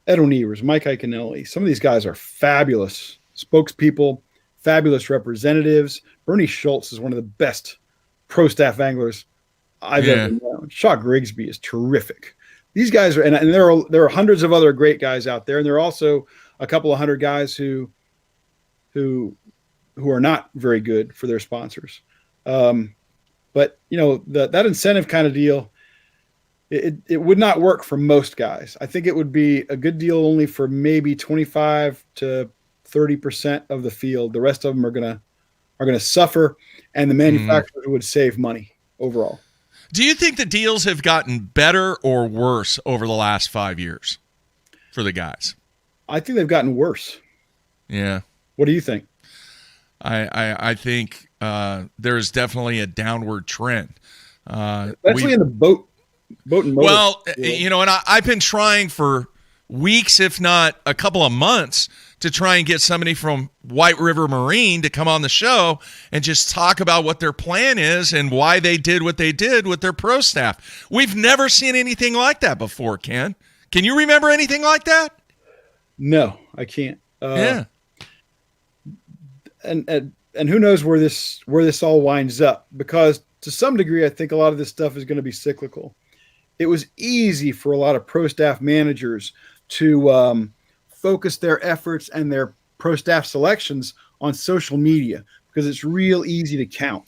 B: Ed O'Neivers, Mike Iaconelli. Some of these guys are fabulous spokespeople, fabulous representatives. Bernie Schultz is one of the best pro staff anglers I've ever known. Shaw Grigsby is terrific. These guys are, and there are hundreds of other great guys out there, and there are also a couple of hundred guys who are not very good for their sponsors. But that incentive kind of deal, it would not work for most guys. I think it would be a good deal only for maybe 25 to 30% of the field. The rest of them are gonna suffer, and the manufacturers would save money overall.
A: Do you think the deals have gotten better or worse over the last 5 years for the guys?
B: I think they've gotten worse.
A: Yeah.
B: What do you think?
A: I think there's definitely a downward trend.
B: Especially in the boat and motor.
A: Well, and I've been trying for weeks, if not a couple of months, to try and get somebody from White River Marine to come on the show and just talk about what their plan is and why they did what they did with their pro staff. We've never seen anything like that before, Ken. Can you remember anything like that?
B: No, I can't.
A: Yeah.
B: And who knows where this all winds up, because to some degree, I think a lot of this stuff is going to be cyclical. It was easy for a lot of pro staff managers to focus their efforts and their pro staff selections on social media because it's real easy to count.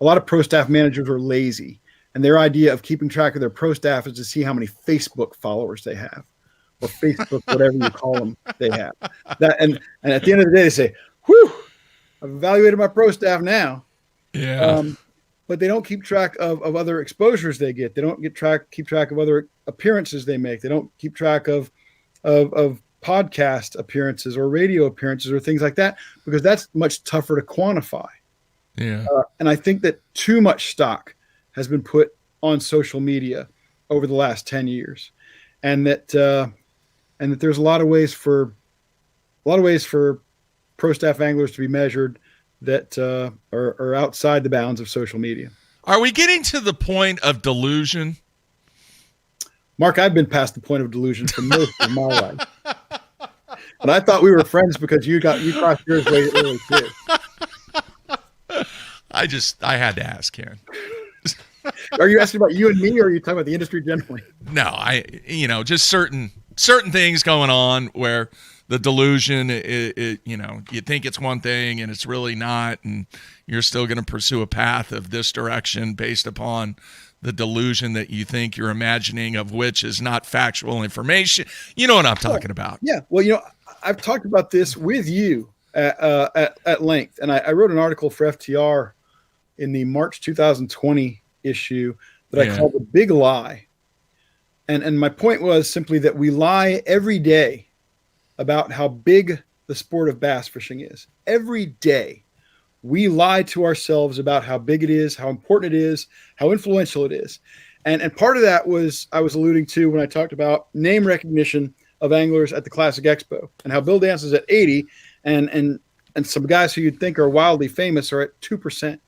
B: A lot of pro staff managers are lazy, and their idea of keeping track of their pro staff is to see how many Facebook followers they have, or Facebook, whatever you call them, they have. And at the end of the day, they say, "Whew, I've evaluated my pro staff now."
A: Yeah.
B: But they don't keep track of other exposures they get. They don't keep track of other appearances they make. They don't keep track of podcast appearances or radio appearances or things like that, because that's much tougher to quantify.
A: Yeah.
B: And I think that too much stock has been put on social media over the last 10 years, and that there's a lot of ways for pro staff anglers to be measured that are outside the bounds of social media.
A: Are we getting to the point of delusion?
B: Mark, I've been past the point of delusion for most of my life. And I thought we were friends because you crossed yours way early too.
A: I had to ask, Karen.
B: Are you asking about you and me, or are you talking about the industry generally?
A: No, just certain things going on where the delusion, you think it's one thing and it's really not, and you're still going to pursue a path of this direction based upon the delusion that you think you're imagining, of which is not factual information. You know what I'm talking about.
B: Yeah. Well, I've talked about this with you at length, and I wrote an article for FTR in the March 2020 issue that I called The Big Lie. And my point was simply that we lie every day about how big the sport of bass fishing is. Every day we lie to ourselves about how big it is, how important it is, how influential it is. And part of that was I was alluding to when I talked about name recognition of anglers at the Classic Expo, and how Bill Dance is at 80 and some guys who you'd think are wildly famous are at 2%.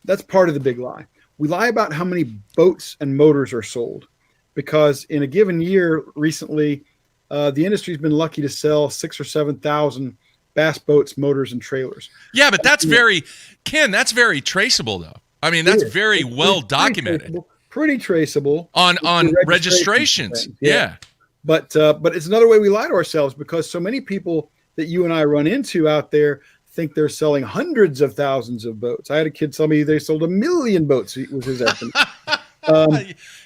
B: That's part of the big lie. We lie about how many boats and motors are sold, because in a given year recently, the industry's been lucky to sell 6,000 or 7,000 bass boats, motors, and trailers.
A: Yeah, but that's very traceable, though. I mean, that's very well documented.
B: Pretty traceable
A: on registrations. Yeah.
B: But it's another way we lie to ourselves, because so many people that you and I run into out there think they're selling hundreds of thousands of boats. I had a kid tell me they sold 1 million boats, was his estimate.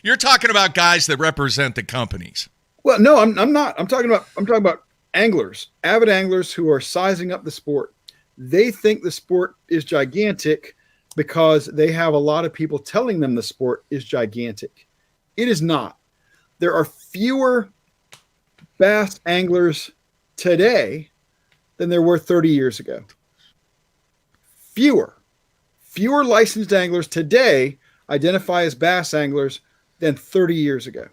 A: You're talking about guys that represent the companies.
B: Well, no, I'm not. I'm talking about anglers, avid anglers who are sizing up the sport. They think the sport is gigantic because they have a lot of people telling them the sport is gigantic. It is not. There are fewer bass anglers today than there were 30 years ago. Fewer licensed anglers today identify as bass anglers than 30 years ago.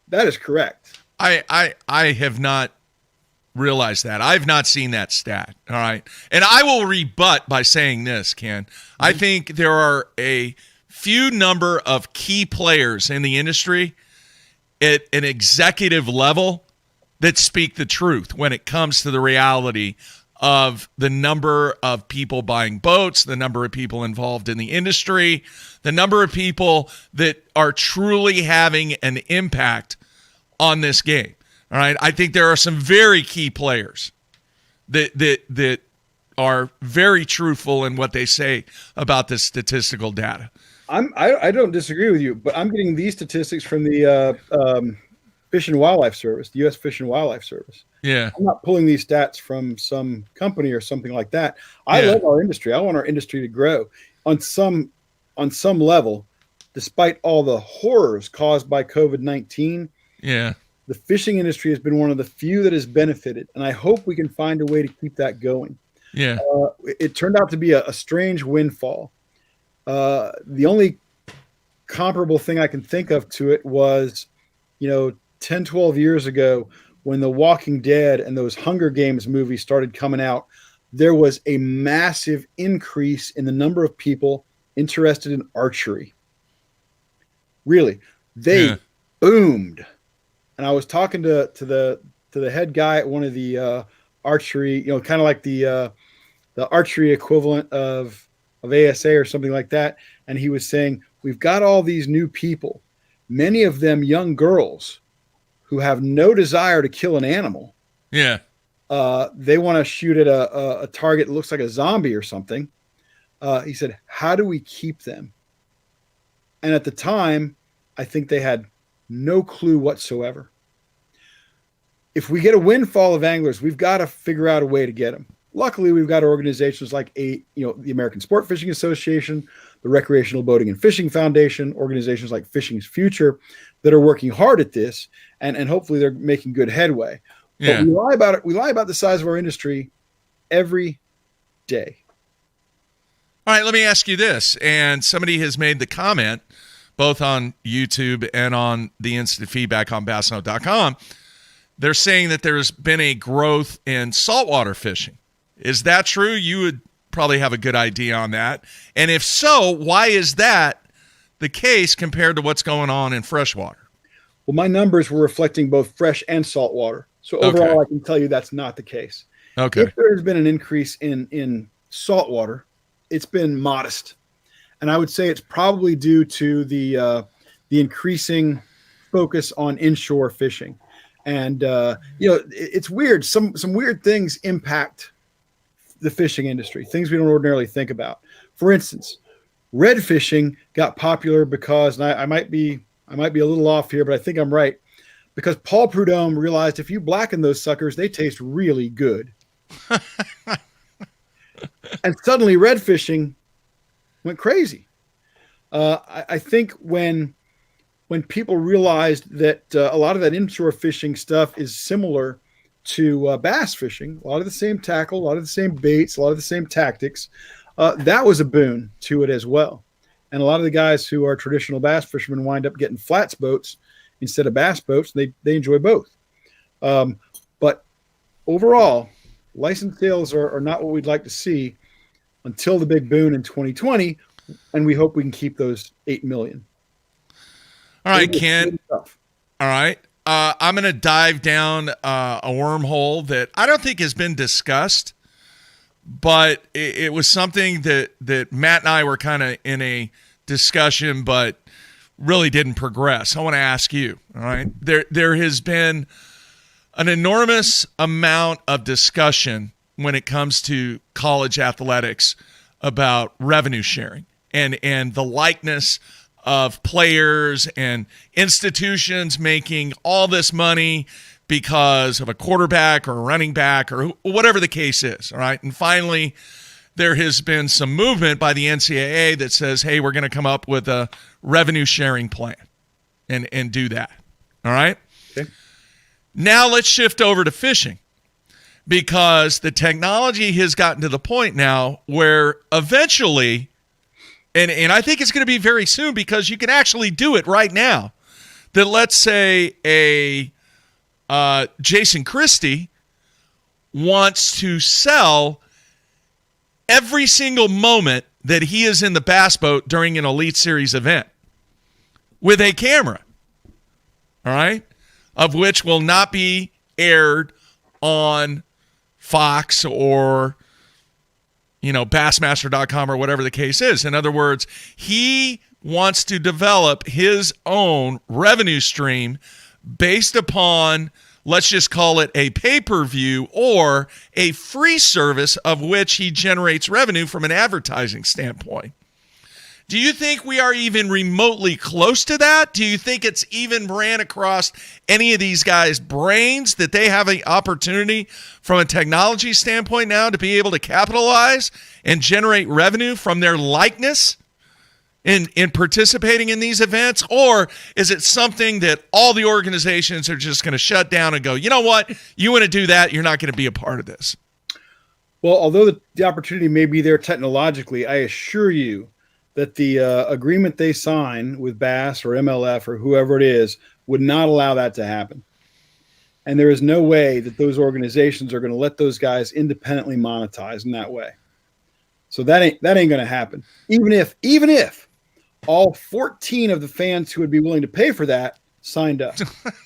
B: That is correct.
A: I have not realized that. I've not seen that stat. All right. And I will rebut by saying this, Ken. I think there are a few number of key players in the industry at an executive level that speak the truth when it comes to the reality of the number of people buying boats, the number of people involved in the industry, the number of people that are truly having an impact on this game. All right. I think there are some very key players that are very truthful in what they say about this statistical data.
B: I don't disagree with you, but I'm getting these statistics from the Fish and Wildlife Service, the U.S. Fish and Wildlife Service.
A: Yeah.
B: I'm not pulling these stats from some company or something like that. I love our industry. I want our industry to grow on some level, despite all the horrors caused by COVID-19.
A: Yeah.
B: The fishing industry has been one of the few that has benefited, and I hope we can find a way to keep that going.
A: Yeah.
B: It turned out to be a strange windfall. The only comparable thing I can think of to it was, 10, 12 years ago, when The Walking Dead and those Hunger Games movies started coming out, there was a massive increase in the number of people interested in archery. Really, they boomed. And I was talking to the head guy at one of the archery, kind of like the archery equivalent of ASA or something like that. And he was saying, we've got all these new people, many of them young girls who have no desire to kill an animal.
A: Yeah.
B: They want to shoot at a target that looks like a zombie or something. He said, how do we keep them? And at the time, I think they had no clue whatsoever. If we get a windfall of anglers, we've got to figure out a way to get them. Luckily, we've got organizations like the American Sport Fishing Association, the Recreational Boating and Fishing Foundation, organizations like Fishing's Future that are working hard at this, and hopefully they're making good headway.
A: Yeah.
B: But we lie about it. We lie about the size of our industry every day.
A: All right, let me ask you this. And somebody has made the comment, both on YouTube and on the instant feedback on bassnote.com. They're saying that there's been a growth in saltwater fishing. Is that true? You would probably have a good idea on that. And if so, why is that the case compared to what's going on in freshwater?
B: Well, my numbers were reflecting both fresh and saltwater. So overall, I can tell you that's not the case.
A: Okay.
B: If there has been an increase in saltwater, it's been modest, and I would say it's probably due to the increasing focus on inshore fishing. And it's weird. Some weird things impact the fishing industry, things we don't ordinarily think about. For instance, red fishing got popular because, and I might be a little off here, but I think I'm right, because Paul Prudhomme realized if you blacken those suckers, they taste really good. And suddenly red fishing went crazy. I think when people realized that a lot of that inshore fishing stuff is similar to bass fishing, a lot of the same tackle, a lot of the same baits, a lot of the same tactics, that was a boon to it as well. And a lot of the guys who are traditional bass fishermen wind up getting flats boats instead of bass boats. They enjoy both. But overall, license sales are not what we'd like to see until the big boon in 2020, and we hope we can keep those 8 million.
A: All right, Ken. All right. I'm going to dive down a wormhole that I don't think has been discussed, but it was something that Matt and I were kind of in a discussion, but really didn't progress. I want to ask you, all right? There has been an enormous amount of discussion when it comes to college athletics about revenue sharing and the likeness of players and institutions making all this money because of a quarterback or a running back or whatever the case is, all right? And finally, there has been some movement by the NCAA that says, hey, we're going to come up with a revenue sharing plan and do that, all right?
B: Okay.
A: Now let's shift over to fishing, because the technology has gotten to the point now where eventually, and I think it's going to be very soon, because you can actually do it right now, that let's say a Jason Christie wants to sell every single moment that he is in the bass boat during an Elite Series event with a camera, all right, of which will not be aired on Fox or, Bassmaster.com or whatever the case is. In other words, he wants to develop his own revenue stream based upon, let's just call it a pay-per-view or a free service of which he generates revenue from an advertising standpoint. Do you think we are even remotely close to that? Do you think it's even ran across any of these guys' brains that they have an opportunity from a technology standpoint now to be able to capitalize and generate revenue from their likeness in participating in these events? Or is it something that all the organizations are just going to shut down and go, you know what, you want to do that, you're not going to be a part of this?
B: Well, although the opportunity may be there technologically, I assure you that the agreement they sign with Bass or MLF or whoever it is would not allow that to happen. And there is no way that those organizations are going to let those guys independently monetize in that way. So that ain't going to happen. Even if all 14 of the fans who would be willing to pay for that signed up.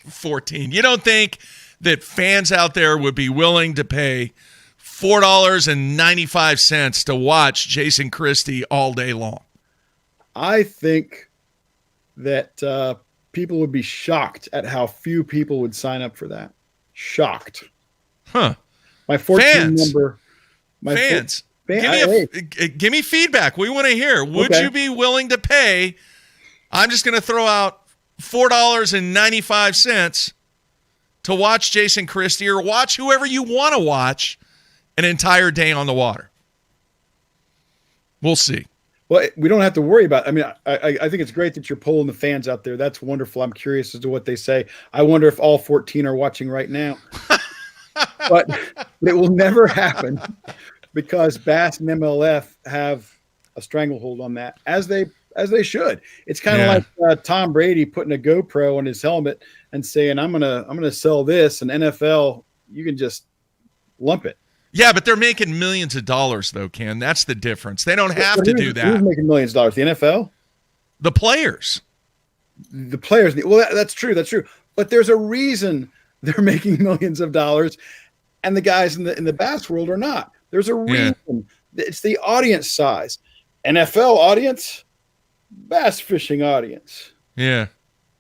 A: 14. You don't think that fans out there would be willing to pay $4.95 to watch Jason Christie all day long?
B: I think that people would be shocked at how few people would sign up for that. Shocked.
A: Huh.
B: My 14
A: fans.
B: number.
A: Fans. Give me feedback. We want to hear. Would you be willing to pay? I'm just going to throw out $4.95 to watch Jason Christie or watch whoever you want to watch an entire day on the water. We'll see.
B: Well, we don't have to worry about it. I mean, I think it's great that you're polling the fans out there. That's wonderful. I'm curious as to what they say. I wonder if all 14 are watching right now. But it will never happen because Bass and MLF have a stranglehold on that, as they should. It's kind of like Tom Brady putting a GoPro on his helmet and saying, "I'm gonna sell this," and NFL, you can just lump it.
A: Yeah, but they're making millions of dollars, though, Ken. That's the difference. They don't have to do that.
B: Who's making millions of dollars? The NFL?
A: The players.
B: The players. Well, that's true. That's true. But there's a reason they're making millions of dollars, and the guys in the bass world are not. There's a reason It's the audience size. NFL audience, bass fishing audience.
A: Yeah.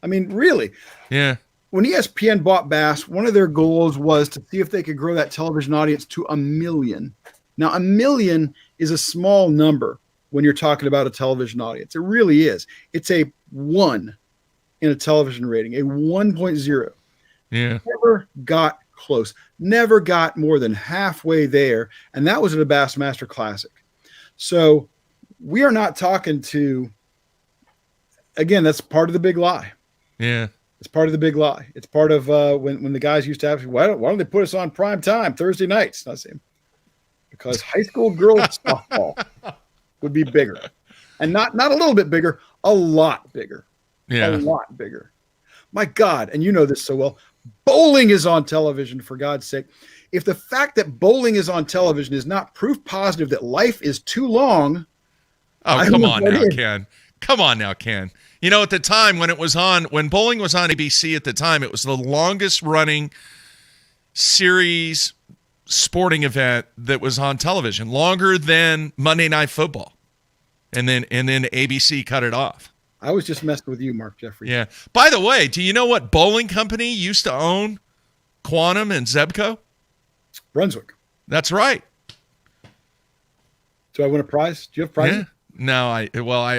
B: I mean, really.
A: Yeah.
B: When ESPN bought Bass, one of their goals was to see if they could grow that television audience to 1 million. Now, 1 million is a small number when you're talking about a television audience. It really is. It's a 1 in a television rating, a 1.0.
A: Yeah.
B: Never got close. Never got more than halfway there. And that was at a Bassmaster Classic. So we are not talking to, again, that's part of the big lie.
A: Yeah.
B: It's part of the big lie. It's part of when the guys used to ask me, why don't they put us on prime time Thursday nights? I say, because high school girls softball would be bigger. And not a little bit bigger, a lot bigger.
A: Yeah.
B: A lot bigger. My God, and you know this so well, bowling is on television, for God's sake. If the fact that bowling is on television is not proof positive that life is too long.
A: Oh, come on now, Ken. Come on now, Ken. You know, at the time when bowling was on ABC at the time, it was the longest running series sporting event that was on television, longer than Monday Night Football. And then ABC cut it off.
B: I was just messing with you, Mark Jeffrey.
A: Yeah. By the way, do you know what bowling company used to own Quantum and Zebco?
B: Brunswick.
A: That's right.
B: Do I win a prize? Do you have prizes?
A: Yeah. No,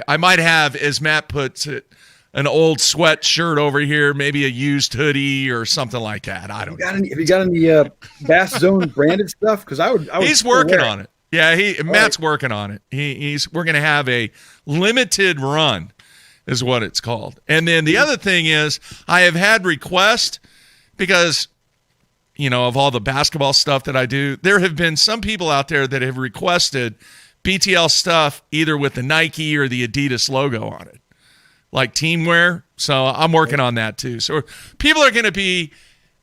A: I might have, as Matt puts it, an old sweatshirt over here, maybe a used hoodie or something like that. I don't know. Have
B: you got any Bass Zone branded stuff? Because I would.
A: He's working on it. Yeah, Matt's working on it. We're going to have a limited run, is what it's called. And then the other thing is, I have had requests because, you know, of all the basketball stuff that I do, there have been some people out there that have requested BTL stuff either with the Nike or the Adidas logo on it, like teamwear. So I'm working on that too. So people are going to be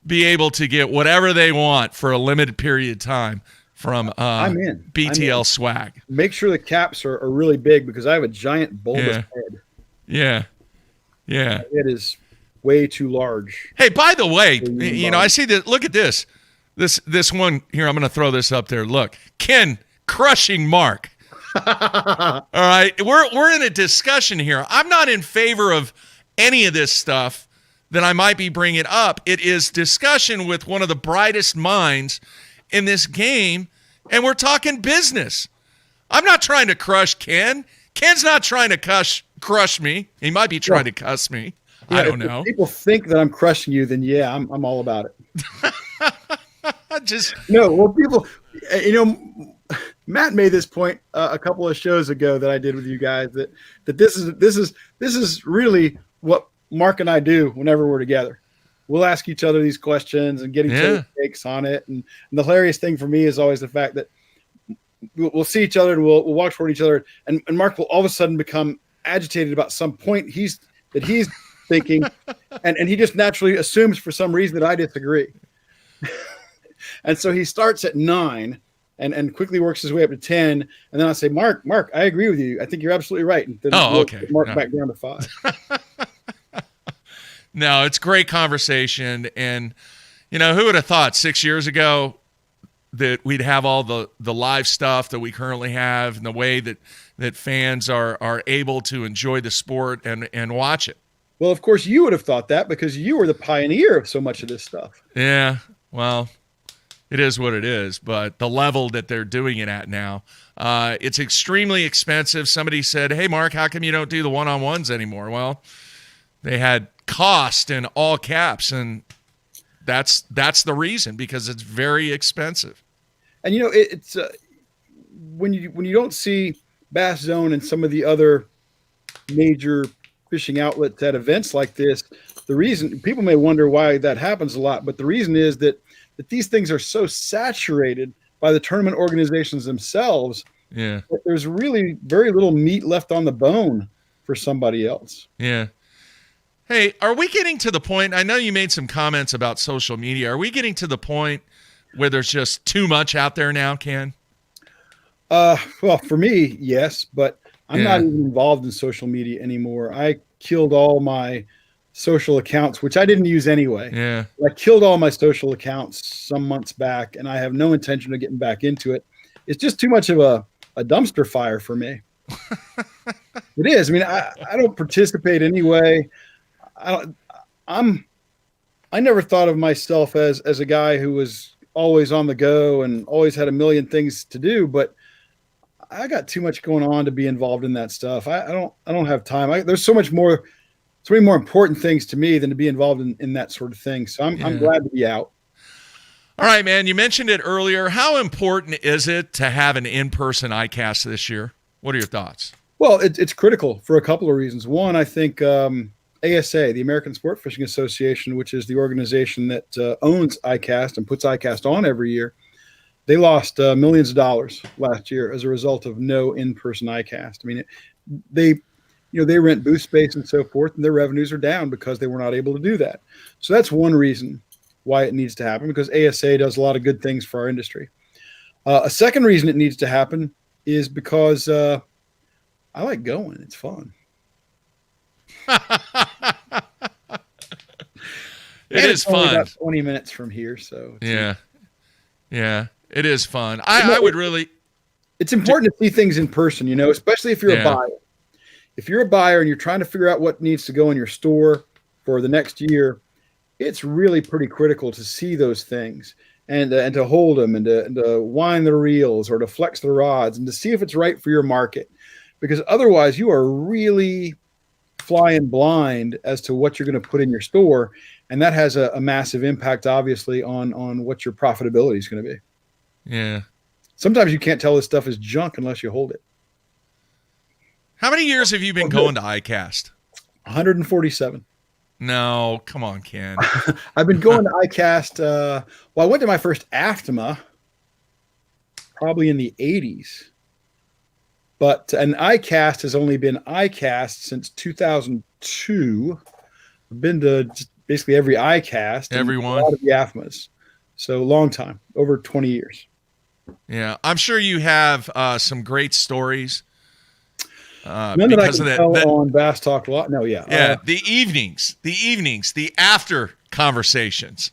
A: able to get whatever they want for a limited period of time from BTL swag.
B: Make sure the caps are really big because I have a giant bulbous head.
A: Yeah. Yeah.
B: It is way too large.
A: Hey, by the way, you know, I see that. Look at this. This one here. I'm going to throw this up there. Look, Ken crushing Mark. All right, we're in a discussion here. I'm not in favor of any of this stuff that I might be bringing up. It is discussion with one of the brightest minds in this game, and we're talking business. I'm not trying to crush Ken. Ken's not trying to crush me. He might be trying to cuss me. Yeah, I don't know.
B: If people think that I'm crushing you, then yeah, I'm all about it. People, you know, Matt made this point a couple of shows ago that I did with you guys that this is really what Mark and I do whenever we're together. We'll ask each other these questions and get each other's takes on it. And the hilarious thing for me is always the fact that we'll see each other and we'll walk toward each other, and Mark will all of a sudden become agitated about some point he's thinking, and he just naturally assumes for some reason that I disagree. And so he starts at 9 and quickly works his way up to 10. And then I say, Mark, I agree with you. I think you're absolutely right. And then
A: okay.
B: Mark back down to 5.
A: No, it's great conversation. And, you know, who would have thought 6 years ago that we'd have all the live stuff that we currently have and the way that fans are able to enjoy the sport and watch it?
B: Well, of course, you would have thought that because you were the pioneer of so much of this stuff.
A: Yeah, well, it is what it is, but the level that they're doing it at now, it's extremely expensive. Somebody said, hey, Mark, how come you don't do the one-on-ones anymore? Well, they had cost in all caps, and that's the reason, because it's very expensive.
B: And, you know, it's when you don't see Bass Zone and some of the other major fishing outlets at events like this, the reason people may wonder why that happens a lot, but the reason is that these things are so saturated by the tournament organizations themselves.
A: Yeah.
B: That there's really very little meat left on the bone for somebody else.
A: Yeah. Hey, are we getting to the point? I know you made some comments about social media. Are we getting to the point where there's just too much out there now, Ken?
B: Well, for me, yes, but I'm not even involved in social media anymore. I killed all my social accounts, which I didn't use anyway.
A: Yeah.
B: I killed all my social accounts some months back, and I have no intention of getting back into it. It's just too much of a dumpster fire for me. It is. I mean, I don't participate anyway. I never thought of myself as a guy who was always on the go and always had a million things to do, but I got too much going on to be involved in that stuff. I don't have time. There's so many more important things to me than to be involved in that sort of thing. So I'm glad to be out.
A: All right, man. You mentioned it earlier. How important is it to have an in-person ICAST this year? What are your thoughts?
B: Well, it's critical for a couple of reasons. One, I think ASA, the American Sport Fishing Association, which is the organization that owns ICAST and puts ICAST on every year, they lost millions of dollars last year as a result of no in-person ICAST. I mean, they rent booth space and so forth, and their revenues are down because they were not able to do that. So that's one reason why it needs to happen, because ASA does a lot of good things for our industry. A second reason it needs to happen is because I like going. It's fun.
A: It is fun.
B: About 20 minutes from here, so
A: yeah, it is fun. I would really.
B: It's important to see things in person, especially if you're a buyer. If you're a buyer and you're trying to figure out what needs to go in your store for the next year, it's really pretty critical to see those things and to hold them and to wind the reels or to flex the rods and to see if it's right for your market. Because otherwise you are really flying blind as to what you're going to put in your store. And that has a massive impact, obviously, on what your profitability is going to be.
A: Yeah.
B: Sometimes you can't tell this stuff is junk unless you hold it.
A: How many years have you been going to ICAST?
B: 147.
A: No, come on, Ken.
B: I've been going to ICAST. I went to my first AFTMA probably in the 80s. But an ICAST has only been ICAST since 2002. I've been to just basically every ICAST.
A: Everyone.
B: A lot of the AFTMAs. So long time, over 20 years.
A: Yeah, I'm sure you have some great stories.
B: None that I can tell on Bass Talk a lot. No, yeah.
A: Yeah, the evenings, the after conversations.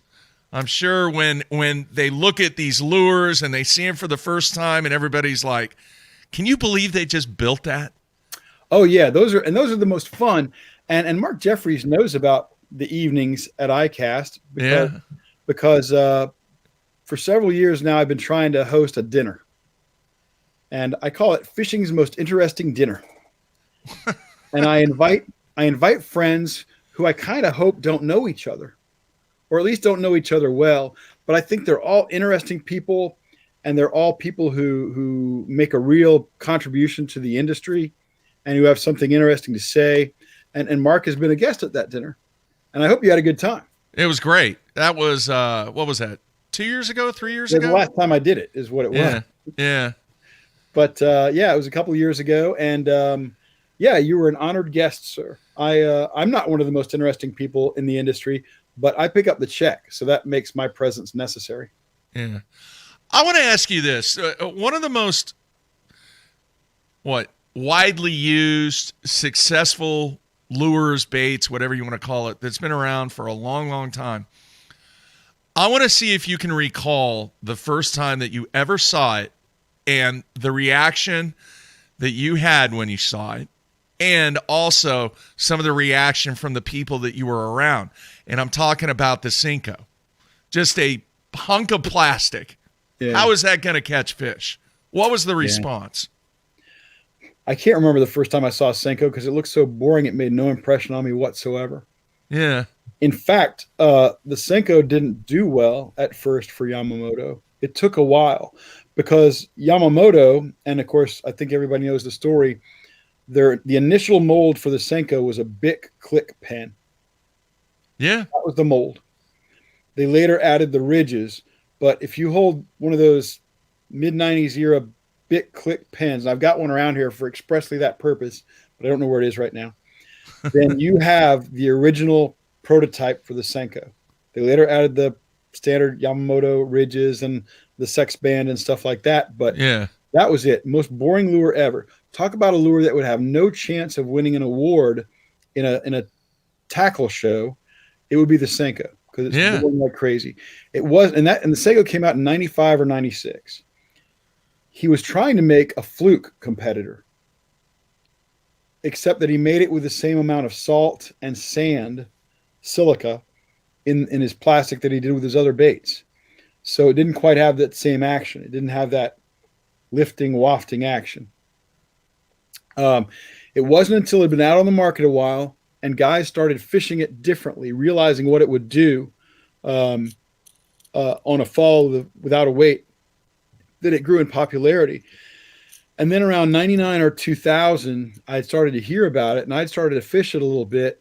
A: I'm sure when they look at these lures and they see them for the first time and everybody's like, can you believe they just built that?
B: Oh, yeah. Those are the most fun. And Mark Jeffries knows about the evenings at ICAST because for several years now I've been trying to host a dinner. And I call it Fishing's Most Interesting Dinner. And I invite friends who I kind of hope don't know each other, or at least don't know each other well. But I think they're all interesting people, and they're all people who make a real contribution to the industry and who have something interesting to say. And Mark has been a guest at that dinner. And I hope you had a good time.
A: It was great. That was, what was that, 2 years ago, 3 years ago?
B: The last time I did it is what it was.
A: Yeah.
B: But, it was a couple of years ago. And, you were an honored guest, sir. I'm not one of the most interesting people in the industry, but I pick up the check. So that makes my presence necessary.
A: Yeah. I want to ask you this. One of the most, widely used, successful lures, baits, whatever you want to call it, that's been around for a long, long time. I want to see if you can recall the first time that you ever saw it and the reaction that you had when you saw it, and also some of the reaction from the people that you were around. And I'm talking about the Senko. Just a hunk of plastic. Yeah. How is that going to catch fish? What was the response?
B: I can't remember the first time I saw Senko because it looked so boring. It made no impression on me whatsoever.
A: Yeah.
B: In fact, the Senko didn't do well at first for Yamamoto. It took a while because Yamamoto, and of course, I think everybody knows the story, the initial mold for the Senko was a Bic click pen.
A: Yeah.
B: That was the mold. They later added the ridges, but if you hold one of those mid-90s era Bic click pens, and I've got one around here for expressly that purpose, but I don't know where it is right now, then you have the original prototype for the Senko. They later added the standard Yamamoto ridges and the sex band and stuff like that, but that was it. Most boring lure ever. Talk about a lure that would have no chance of winning an award in a tackle show. It would be the Senko because it's boring like crazy. It was, and the Senko came out in 95 or 96. he was trying to make a fluke competitor, except that he made it with the same amount of salt and sand, silica, in his plastic that he did with his other baits. So it didn't quite have that same action. It didn't have that lifting, wafting action. It wasn't until it had been out on the market a while and guys started fishing it differently, realizing what it would do on a fall without a weight, that it grew in popularity. And then around 99 or 2000, I started to hear about it, and I'd started to fish it a little bit.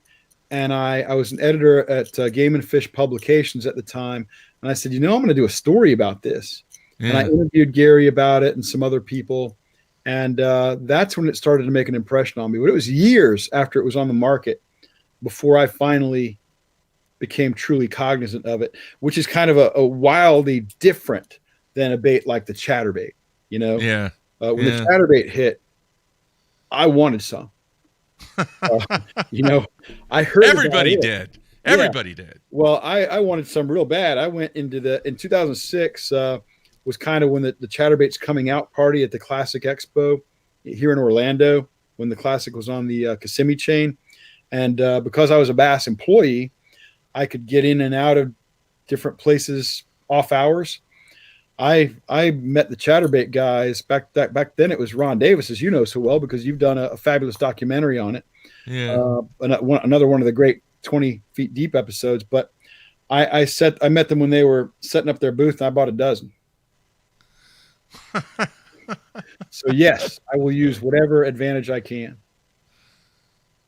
B: And I was an editor at Game and Fish Publications at the time. And I said, I'm going to do a story about this. Yeah. And I interviewed Gary about it and some other people. And that's when it started to make an impression on me. But it was years after it was on the market before I finally became truly cognizant of it, which is kind of a wildly different than a bait like the chatterbait,
A: Yeah.
B: When the chatterbait hit, I wanted some. I heard
A: everybody did. Everybody did.
B: Well, I wanted some real bad. I went in 2006 was kind of when the chatterbait's coming out party at the Classic Expo here in Orlando, when the Classic was on the Kissimmee chain. And because I was a Bass employee, I could get in and out of different places off hours. I met the chatterbait guys back then. It was Ron Davis, as you know so well, because you've done a fabulous documentary on it.
A: Yeah.
B: Another one of the great 20 feet deep episodes. But I met them when they were setting up their booth, and I bought a dozen. So yes, I will use whatever advantage I can.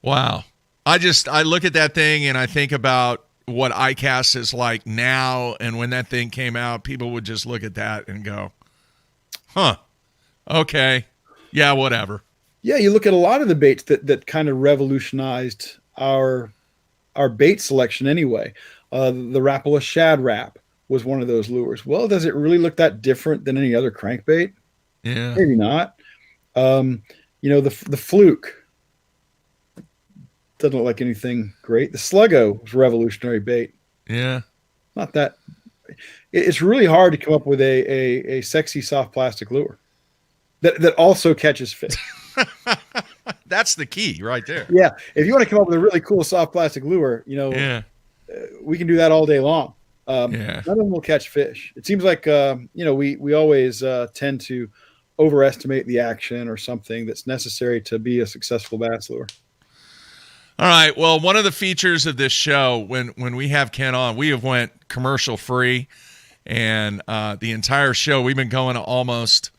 A: Wow. I look at that thing and I think about what ICAST is like now, and when that thing came out, people would just look at that and go, okay, yeah, whatever.
B: Yeah, you look at a lot of the baits that kind of revolutionized our bait selection anyway. The Rapala Shad Wrap was one of those lures. Well, does it really look that different than any other crankbait?
A: Yeah.
B: Maybe not. The Fluke doesn't look like anything great. The Sluggo was a revolutionary bait.
A: Yeah.
B: Not that. It's really hard to come up with a sexy soft plastic lure that also catches fish.
A: That's the key right there.
B: Yeah. If you want to come up with a really cool soft plastic lure, we can do that all day long. None of them will catch fish. It seems like, we always tend to overestimate the action or something that's necessary to be a successful bass lure.
A: All right. Well, one of the features of this show, when we have Ken on, we have went commercial free, and the entire show, we've been going almost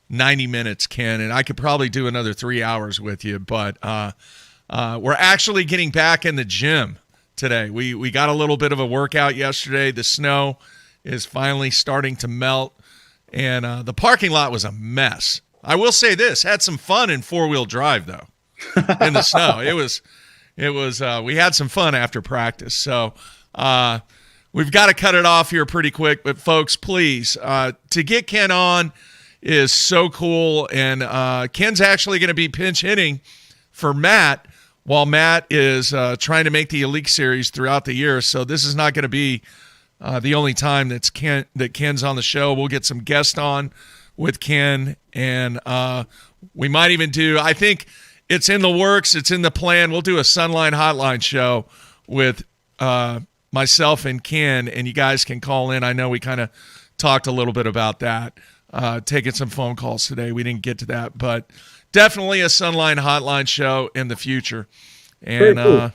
A: 90 minutes, Ken, and I could probably do another 3 hours with you, but we're actually getting back in the gym today. We got a little bit of a workout yesterday. The snow is finally starting to melt, and the parking lot was a mess. I will say this, had some fun in four-wheel drive, though, in the snow. It was we had some fun after practice. So we've got to cut it off here pretty quick. But, folks, please, to get Ken on is so cool. And Ken's actually going to be pinch hitting for Matt while Matt is trying to make the Elite Series throughout the year. So this is not going to be the only time that Ken's on the show. We'll get some guests on with Ken. And we might even do – I think – it's in the works. It's in the plan. We'll do a Sunline Hotline show with myself and Ken, and you guys can call in. I know we kind of talked a little bit about that, taking some phone calls today. We didn't get to that, but definitely a Sunline Hotline show in the future. And,
B: cool.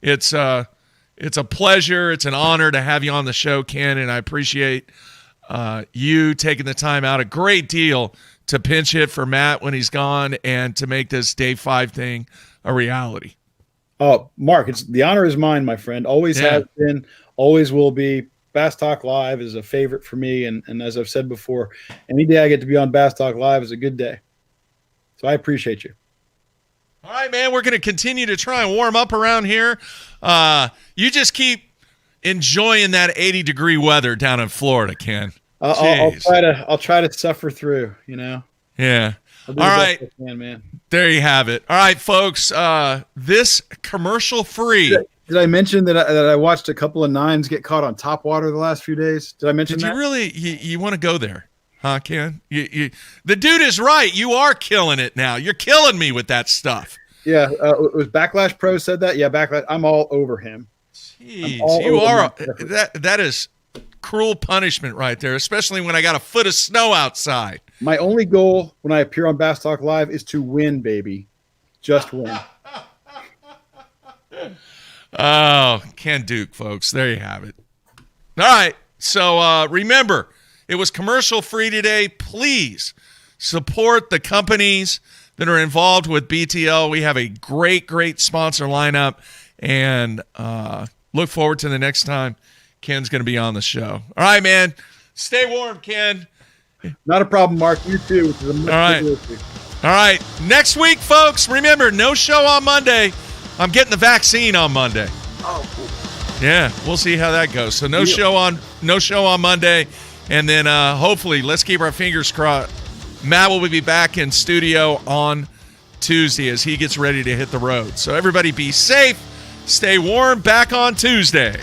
A: It's a pleasure. It's an honor to have you on the show, Ken, and I appreciate you taking the time out a great deal to pinch hit for Matt when he's gone and to make this Day 5 thing a reality.
B: Oh, Mark, the honor is mine, my friend. Always has been, always will be. Bass Talk Live is a favorite for me, and as I've said before, any day I get to be on Bass Talk Live is a good day. So I appreciate you.
A: All right, man, we're going to continue to try and warm up around here. You just keep enjoying that 80-degree weather down in Florida, Ken.
B: I'll try to suffer through,
A: Yeah.
B: All
A: right.
B: I can, man.
A: There you have it. All right, folks. This commercial free.
B: Did I mention that I watched a couple of nines get caught on Topwater the last few days? Did I mention that?
A: Did you really? You want to go there? Huh, Ken? The dude is right. You are killing it now. You're killing me with that stuff.
B: Yeah, it was Backlash Pro said that. Yeah, Backlash. I'm all over him.
A: Jeez, you are. That is cruel punishment right there, especially when I got a foot of snow outside.
B: My only goal when I appear on Bass Talk Live is to win, baby. Just win.
A: Oh, Ken Duke, folks. There you have it. All right. So remember, it was commercial free today. Please support the companies that are involved with BTL. We have a great, great sponsor lineup, and look forward to the next time Ken's going to be on the show. All right, man. Stay warm, Ken.
B: Not a problem, Mark. You too.
A: All right. All right. Next week, folks, remember, no show on Monday. I'm getting the vaccine on Monday.
B: Oh, cool.
A: Yeah, we'll see how that goes. So no show on Monday, and then hopefully, let's keep our fingers crossed. Matt will be back in studio on Tuesday as he gets ready to hit the road. So everybody be safe, stay warm. Back on Tuesday.